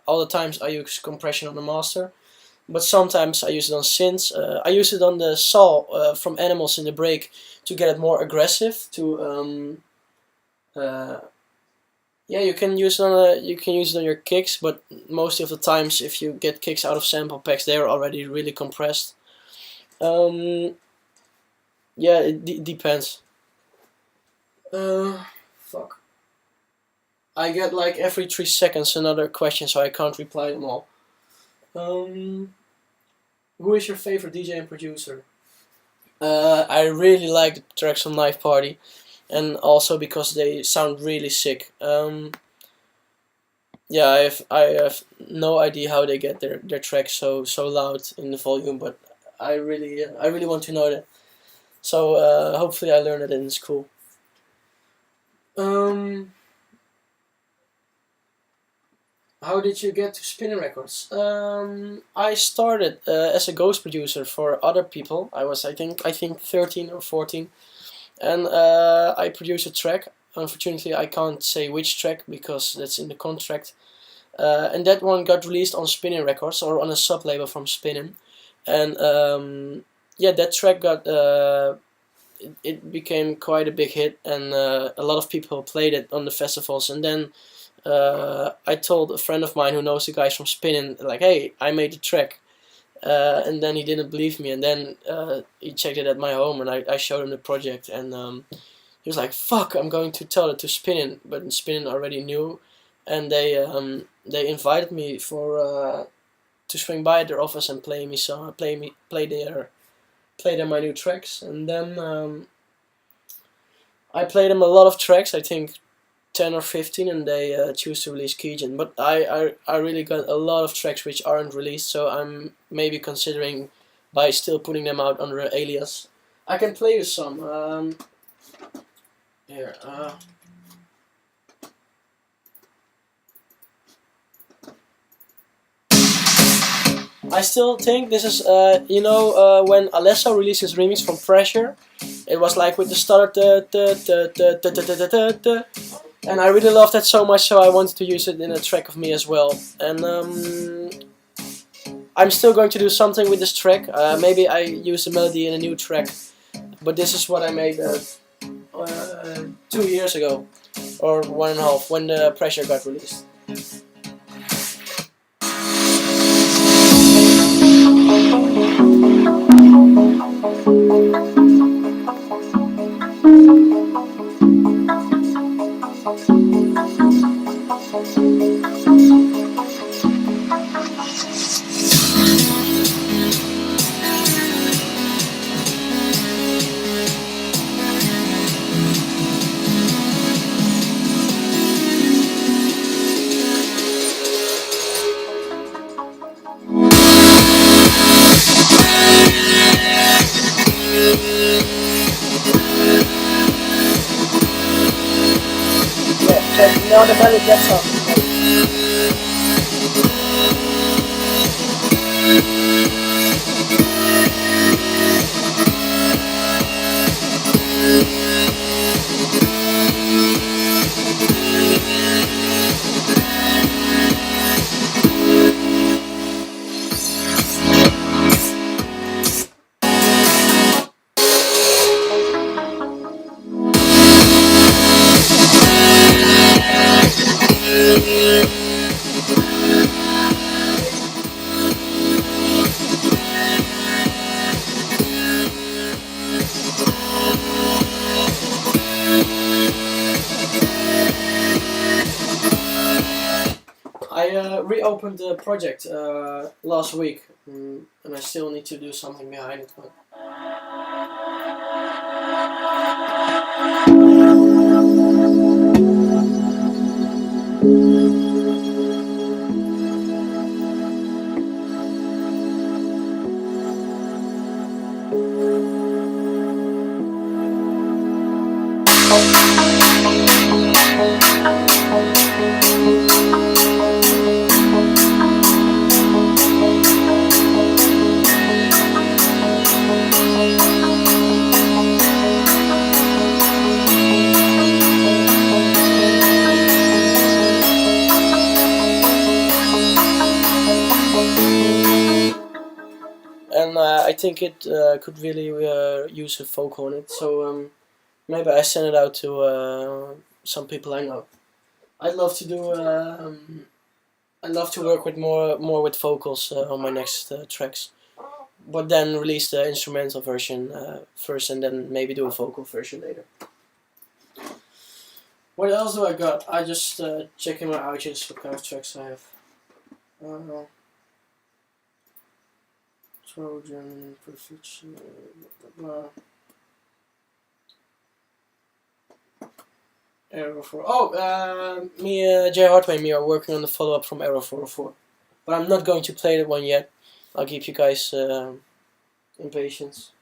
all the times I use compression on the master, but sometimes I use it on synths. I use it on the saw from Animals in the break to get it more aggressive. Yeah, you can use it on your kicks, but most of the times if you get kicks out of sample packs, they're already really compressed. Yeah, it depends. Fuck. I get like every 3 seconds another question, so I can't reply them all. Who is your favorite DJ and producer? I really like the tracks from Knife Party, and also because they sound really sick. Yeah, I have no idea how they get their tracks so loud in the volume, but I really want to know that. So hopefully I learn it in school. How did you get to Spinning Records? I started as a ghost producer for other people. I was I think 13 or 14, and I produced a track. Unfortunately, I can't say which track because that's in the contract. And that one got released on Spinning Records, or on a sub label from Spinning, and yeah, that track got it became quite a big hit, and a lot of people played it on the festivals. And then I told a friend of mine who knows the guys from Spinning, like, hey, I made the track. And then he didn't believe me, and then he checked it at my home, and I showed him the project, and he was like, fuck, I'm going to tell it to Spinning. But Spinning already knew, and they invited me for to swing by at their office and play their my new tracks. And then I played them a lot of tracks, I think 10 or 15, and they choose to release Keygen. But I really got a lot of tracks which aren't released, so I'm maybe considering by still putting them out under an alias. I can play you some. Here. I still think this is, when Alessa released his remix from Pressure, it was like with the stutter, and I really loved that so much, so I wanted to use it in a track of me as well. And I'm still going to do something with this track. Maybe I use the melody in a new track, but this is what I made 2 years ago, or 1.5, when the Pressure got released. Now the melody gets up. I reopened the project last week, and I still need to do something behind it. But and I think it could really use a vocal on it. So maybe I send it out to some people I know. I'd love to do. I'd love to work with more with vocals on my next tracks, but then release the instrumental version first, and then maybe do a vocal version later. What else do I got? I just checking my iTunes what kind of tracks I have. Trojan, Perfection, blah, blah, blah. Arrow 4. Oh, me, Jay Hartway and me are working on the follow-up from Arrow 404. But I'm not going to play that one yet. I'll keep you guys in patience.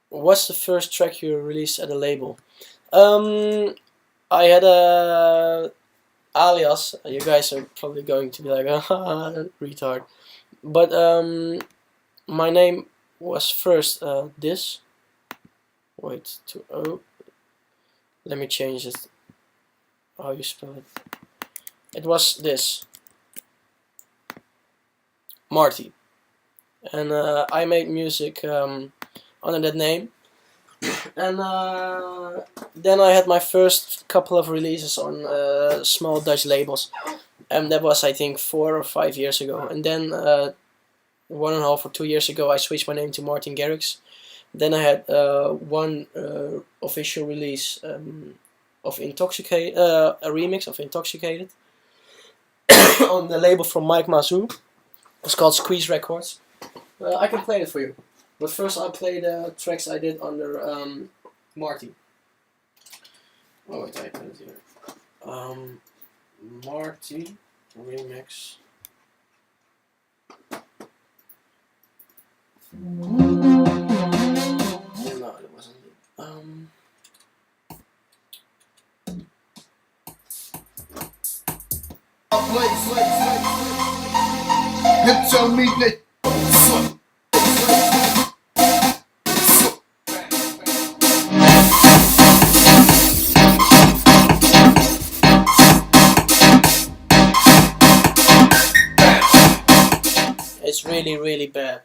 What's the first track you released at a label? I had a alias. You guys are probably going to be like, retard. But my name was first this. Wait, let me change it. How you spell it? It was this. Marty. And I made music under that name. And then I had my first couple of releases on small Dutch labels. And that was, I think, 4 or 5 years ago. And then 1.5 or 2 years ago, I switched my name to Martin Garrix. Then I had one official release of Intoxicated, a remix of Intoxicated on the label from Mike Mazur. It's called Squeeze Records. I can play it for you. But first I'll play the tracks I did under Marty. Oh wait, I put it here. Marty remix. No, it wasn't it. You tell me that. It's really bad.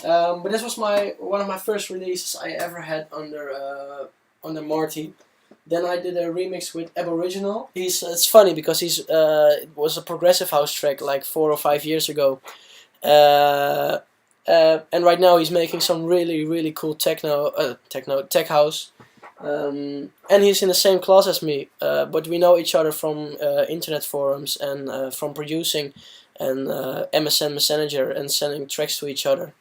But this was one of my first releases I ever had under Marty. Then I did a remix with Aboriginal. It's funny because it was a progressive house track like 4 or 5 years ago, and right now he's making some really cool tech house. And he's in the same class as me, but we know each other from internet forums and from producing and MSN Messenger and sending tracks to each other.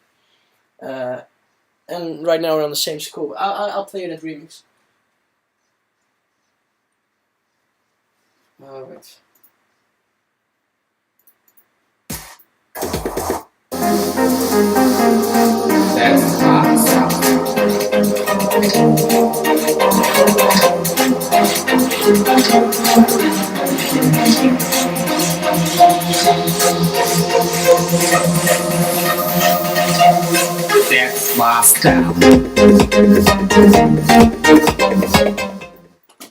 And right now we're on the same school. I'll play you that remix. Alright. That's awesome. That's my style.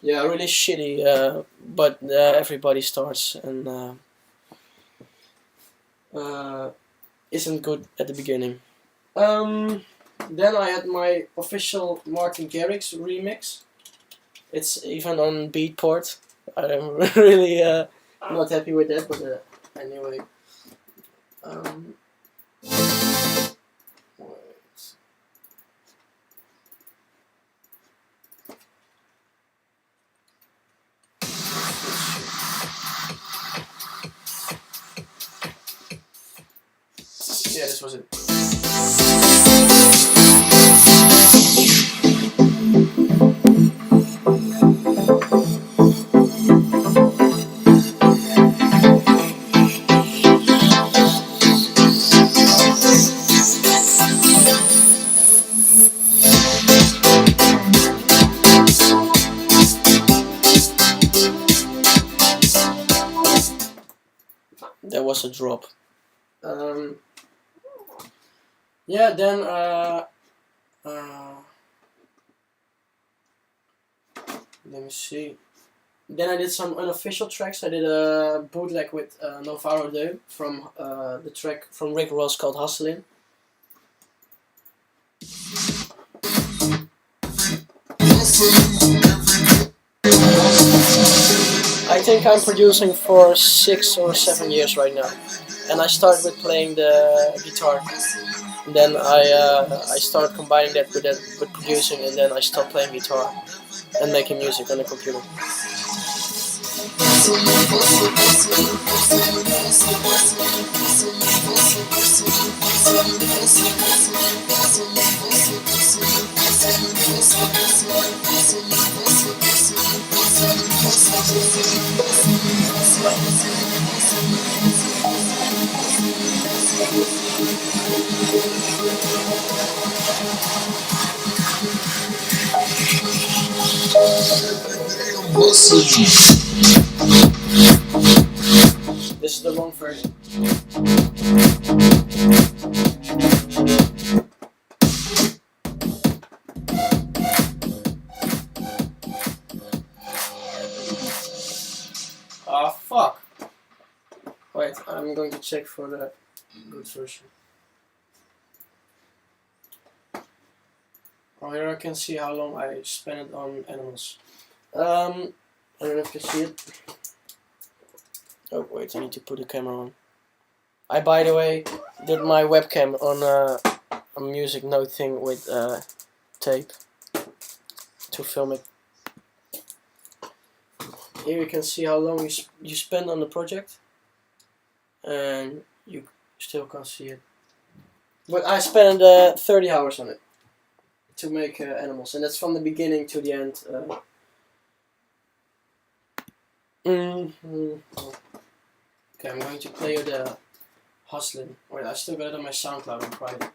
Yeah, really shitty, but everybody starts and isn't good at the beginning. Then I had my official Martin Garrix remix. It's even on Beatport. I'm really not happy with that, but anyway. Wait. Yeah, this was it. There was a drop. Yeah, then let me see. Then I did some unofficial tracks. I did a bootleg with Novaro De from the track from Rick Ross called Hustlin'. I think I'm producing for 6 or 7 years right now, and I started with playing the guitar. And then I started combining that with producing, and then I stopped playing guitar and making music on the computer. This is the wrong version. Ah, fuck. Wait, I'm going to check for the good version. Oh, here I can see how long I spent on animals. I don't know if you can see it. Oh wait, I need to put the camera on. I, by the way, did my webcam on a music note thing with tape to film it. Here you can see how long you spend on the project, and you still can't see it. But I spent 30 hours on it to make animals, and that's from the beginning to the end. Okay, I'm going to play you the Hustlin'. Wait, I still got it on my SoundCloud on Friday.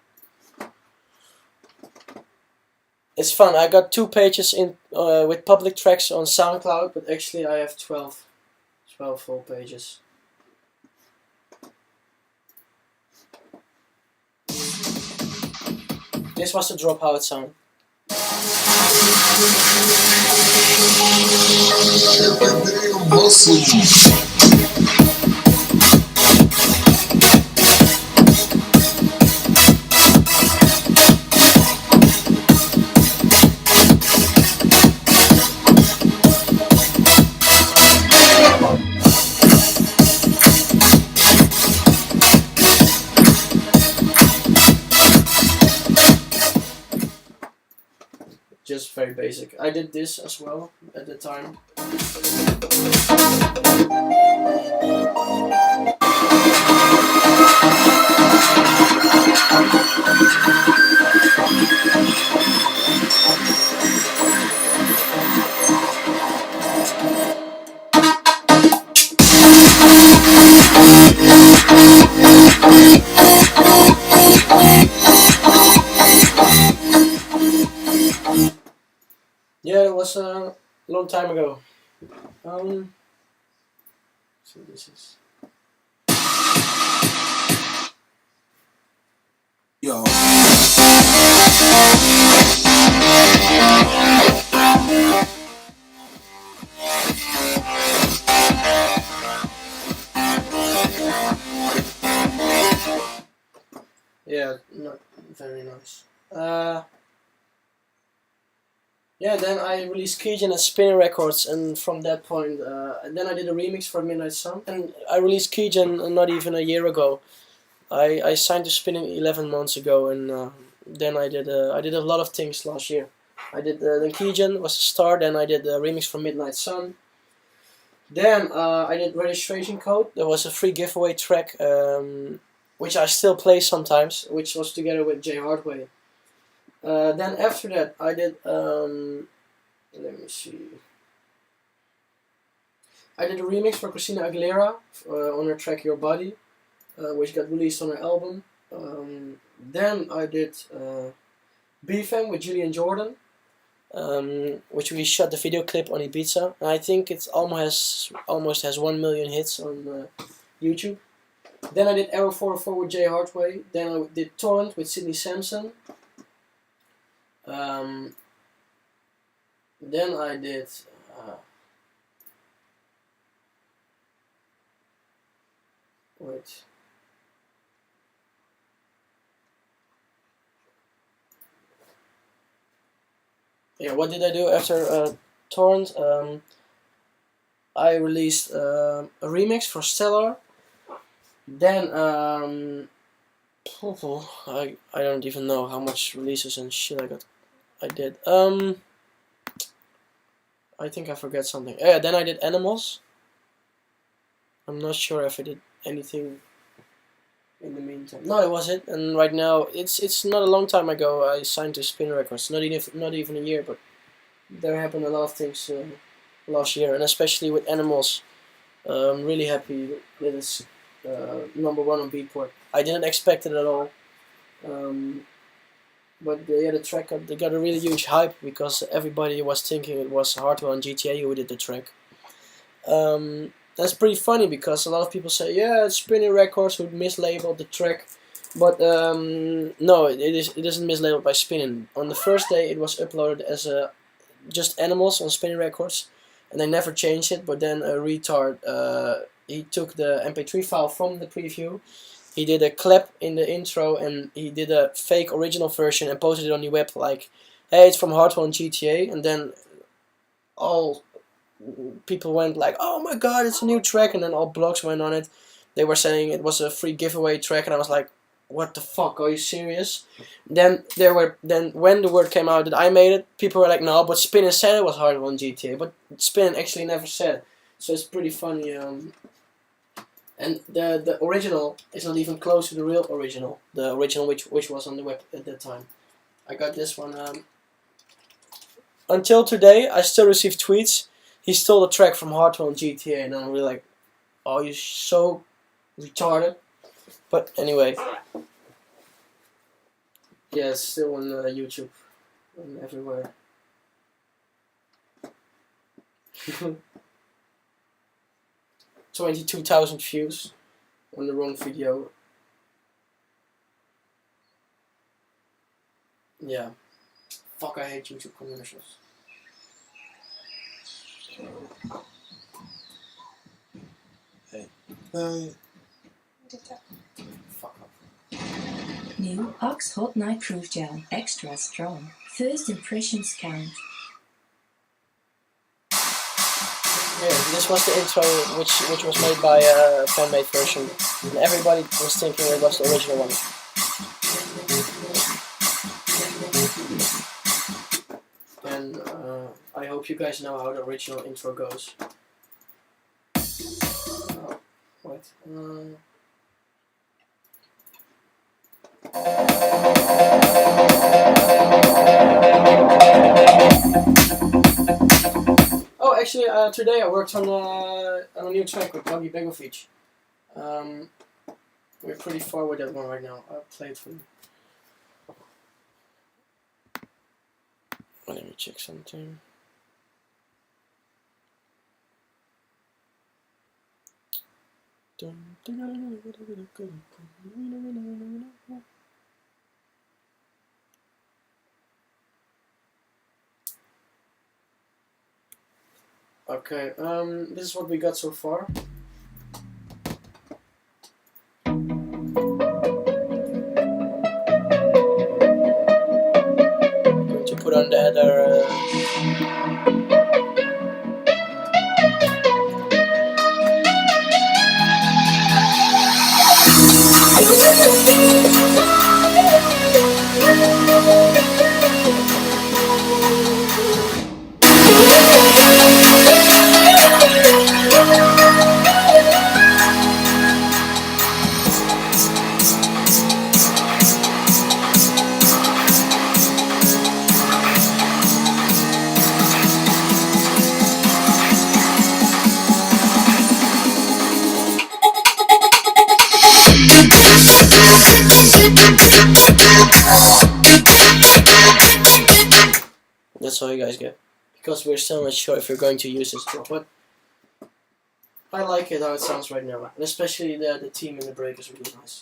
It's fun. I got 2 pages in with public tracks on SoundCloud, but actually I have 12 full pages. This was the drop how it sounded. Just very basic. I did this as well at the time. Yeah, it was a long time ago. So this is. Yo. Yeah, not very nice. Yeah, then I released Keygen at Spinning Records, and from that point, then I did a remix for Midnight Sun, and I released Keygen not even a year ago. I signed to Spinning 11 months ago, and then I did a lot of things last year. I did then Keygen was the start, then I did a remix for Midnight Sun. Then I did Registration Code. There was a free giveaway track, which I still play sometimes, which was together with Jay Hardway. Then after that, I did. Let me see. I did a remix for Christina Aguilera on her track Your Body, which got released on her album. Then I did BFM with Julian Jordan, which we shot the video clip on Ibiza. And I think it almost has 1 million hits on YouTube. Then I did Arrow 404 with Jay Hardway. Then I did Torrent with Sidney Sampson. Then I did wait. Yeah, what did I do after Torrent? I released a remix for Stellar. Then I don't even know how much releases and shit I did. I think I forget something. Yeah, then I did Animals. I'm not sure if I did anything in the meantime. No, it was it. And right now, it's not a long time ago I signed to Spin Records. Not even a year, but there happened a lot of things last year, and especially with Animals. I'm really happy that it's #1 on Beatport. I didn't expect it at all. But yeah, the track they got a really huge hype because everybody was thinking it was Hardwell and GTA who did the track. That's pretty funny because a lot of people say, yeah, it's Spinning Records who mislabeled the track, but no, it isn't mislabeled by Spinning. On the first day, it was uploaded as just Animals on Spinning Records, and they never changed it. But then a retard, he took the MP3 file from the preview. He did a clap in the intro and he did a fake original version and posted it on the web like, hey, it's from Hardwell and GTA, and then all people went like, oh my god, it's a new track, and then all blogs went on it. They were saying it was a free giveaway track, and I was like, what the fuck, are you serious? Then when the word came out that I made it, people were like, no, but Spinnin said it was Hardwell and GTA, but Spinnin actually never said. So it's pretty funny. And the original is not even close to the real original. The original which was on the web at that time. I got this one. Until today, I still receive tweets. He stole a track from Hardwell and GTA, and I'm really like, oh, you're so retarded. But anyway, yeah, it's still on YouTube and everywhere. 22,000 views on the wrong video. Yeah. Fuck, I hate YouTube commercials. Hey. Fuck up. New Ox Hot Night Proof Gel. Extra strong. First impressions count. Yeah, this was the intro which was made by a fan-made version. And everybody was thinking it was the original one. And I hope you guys know how the original intro goes. Wait. Oh, actually, today I worked on a new track with Buggy Begovic. We're pretty far with that one right now. I'll play it for you. Let me check something. Okay, this is what we got so far. Going to put on the header. That's all you guys get. Because we're still not sure if we're going to use this drop, but I like it how it sounds right now. And especially the theme in the break is really nice.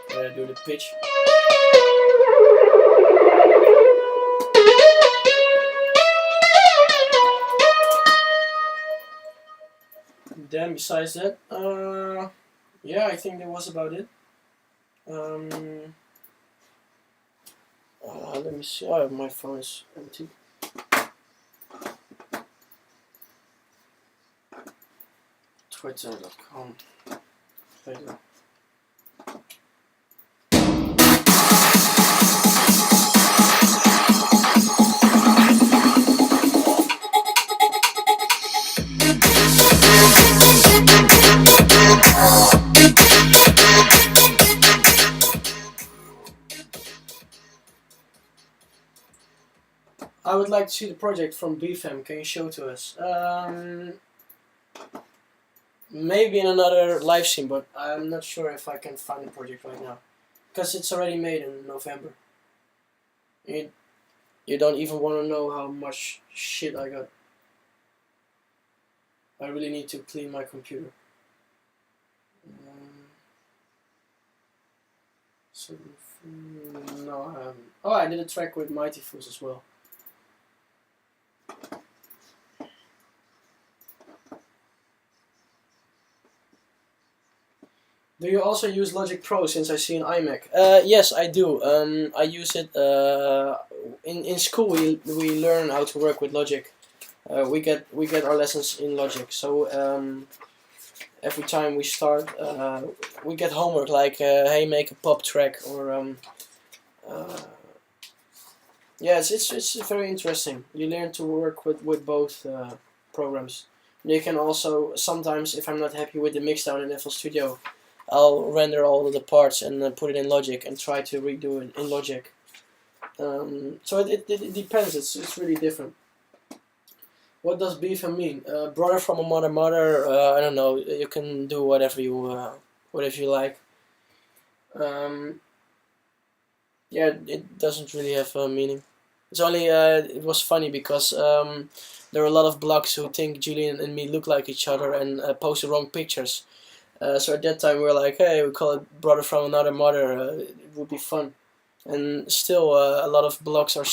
I'm gonna do the pitch. Then besides that, yeah, I think that was about it. Let me see. Oh, my phone is empty. Twitter.com. Later. I would like to see the project from BFM. Can you show to us? maybe in another live stream, but I'm not sure if I can find the project right now, because it's already made in November. You don't even want to know how much shit I got. I really need to clean my computer. So, no, I haven't. Oh, I did a track with Mighty Fools as well. Do you also use Logic Pro since I see an iMac? Yes, I do. I use it in school. We learn how to work with Logic. We get our lessons in Logic. So every time we start, we get homework like hey, make a pop track or yeah, it's very interesting. You learn to work with both programs. You can also sometimes, if I'm not happy with the mixdown in FL Studio, I'll render all of the parts and put it in Logic and try to redo it in Logic. So it depends. It's really different. What does beefing mean? Brother from a mother. I don't know. You can do whatever you like. Yeah, it doesn't really have a meaning. It's only it was funny because there were a lot of blogs who think Julian and me look like each other and post the wrong pictures. So at that time we were like, hey, we call it brother from another mother. It would be fun. And still, a lot of blogs are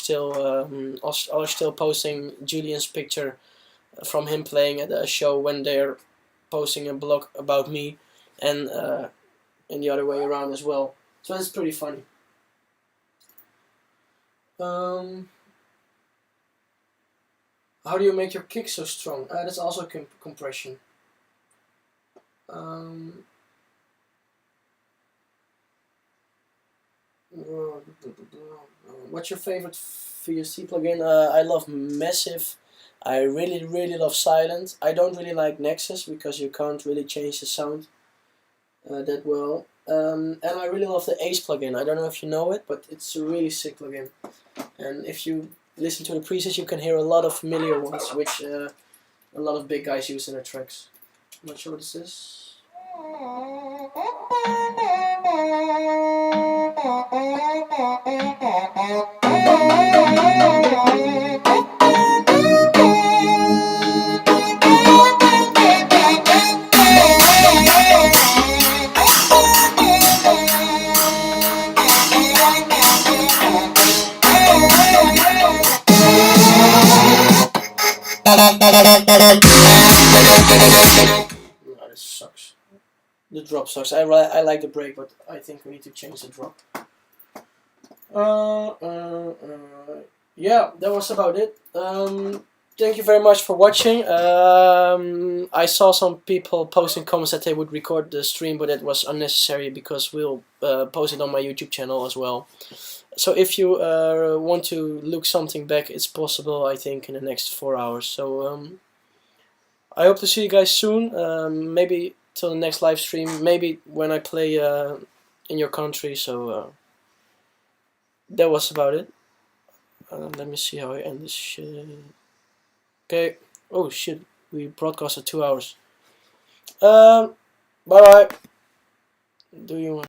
still posting Julian's picture from him playing at a show when they're posting a blog about me, and in the other way around as well. So it's pretty funny. How do you make your kick so strong? That's also compression. What's your favorite VST plugin? I love Massive. I really love Silent. I don't really like Nexus because you can't really change the sound that well. And I really love the Ace plugin. I don't know if you know it, but it's a really sick plugin. And if you listen to the presets, you can hear a lot of familiar ones, which a lot of big guys use in their tracks. I'm not sure what this is. No, this sucks. The drop sucks. I like the break, but I think we need to change the drop. Yeah, that was about it. Thank you very much for watching. I saw some people posting comments that they would record the stream, but it was unnecessary because we'll post it on my YouTube channel as well. So if you want to look something back, it's possible, I think, in the next 4 hours. So I hope to see you guys soon. Maybe till the next live stream. Maybe when I play in your country. So that was about it. Let me see how I end this shit. Okay. Oh shit. We broadcasted 2 hours. Bye bye. Do you want?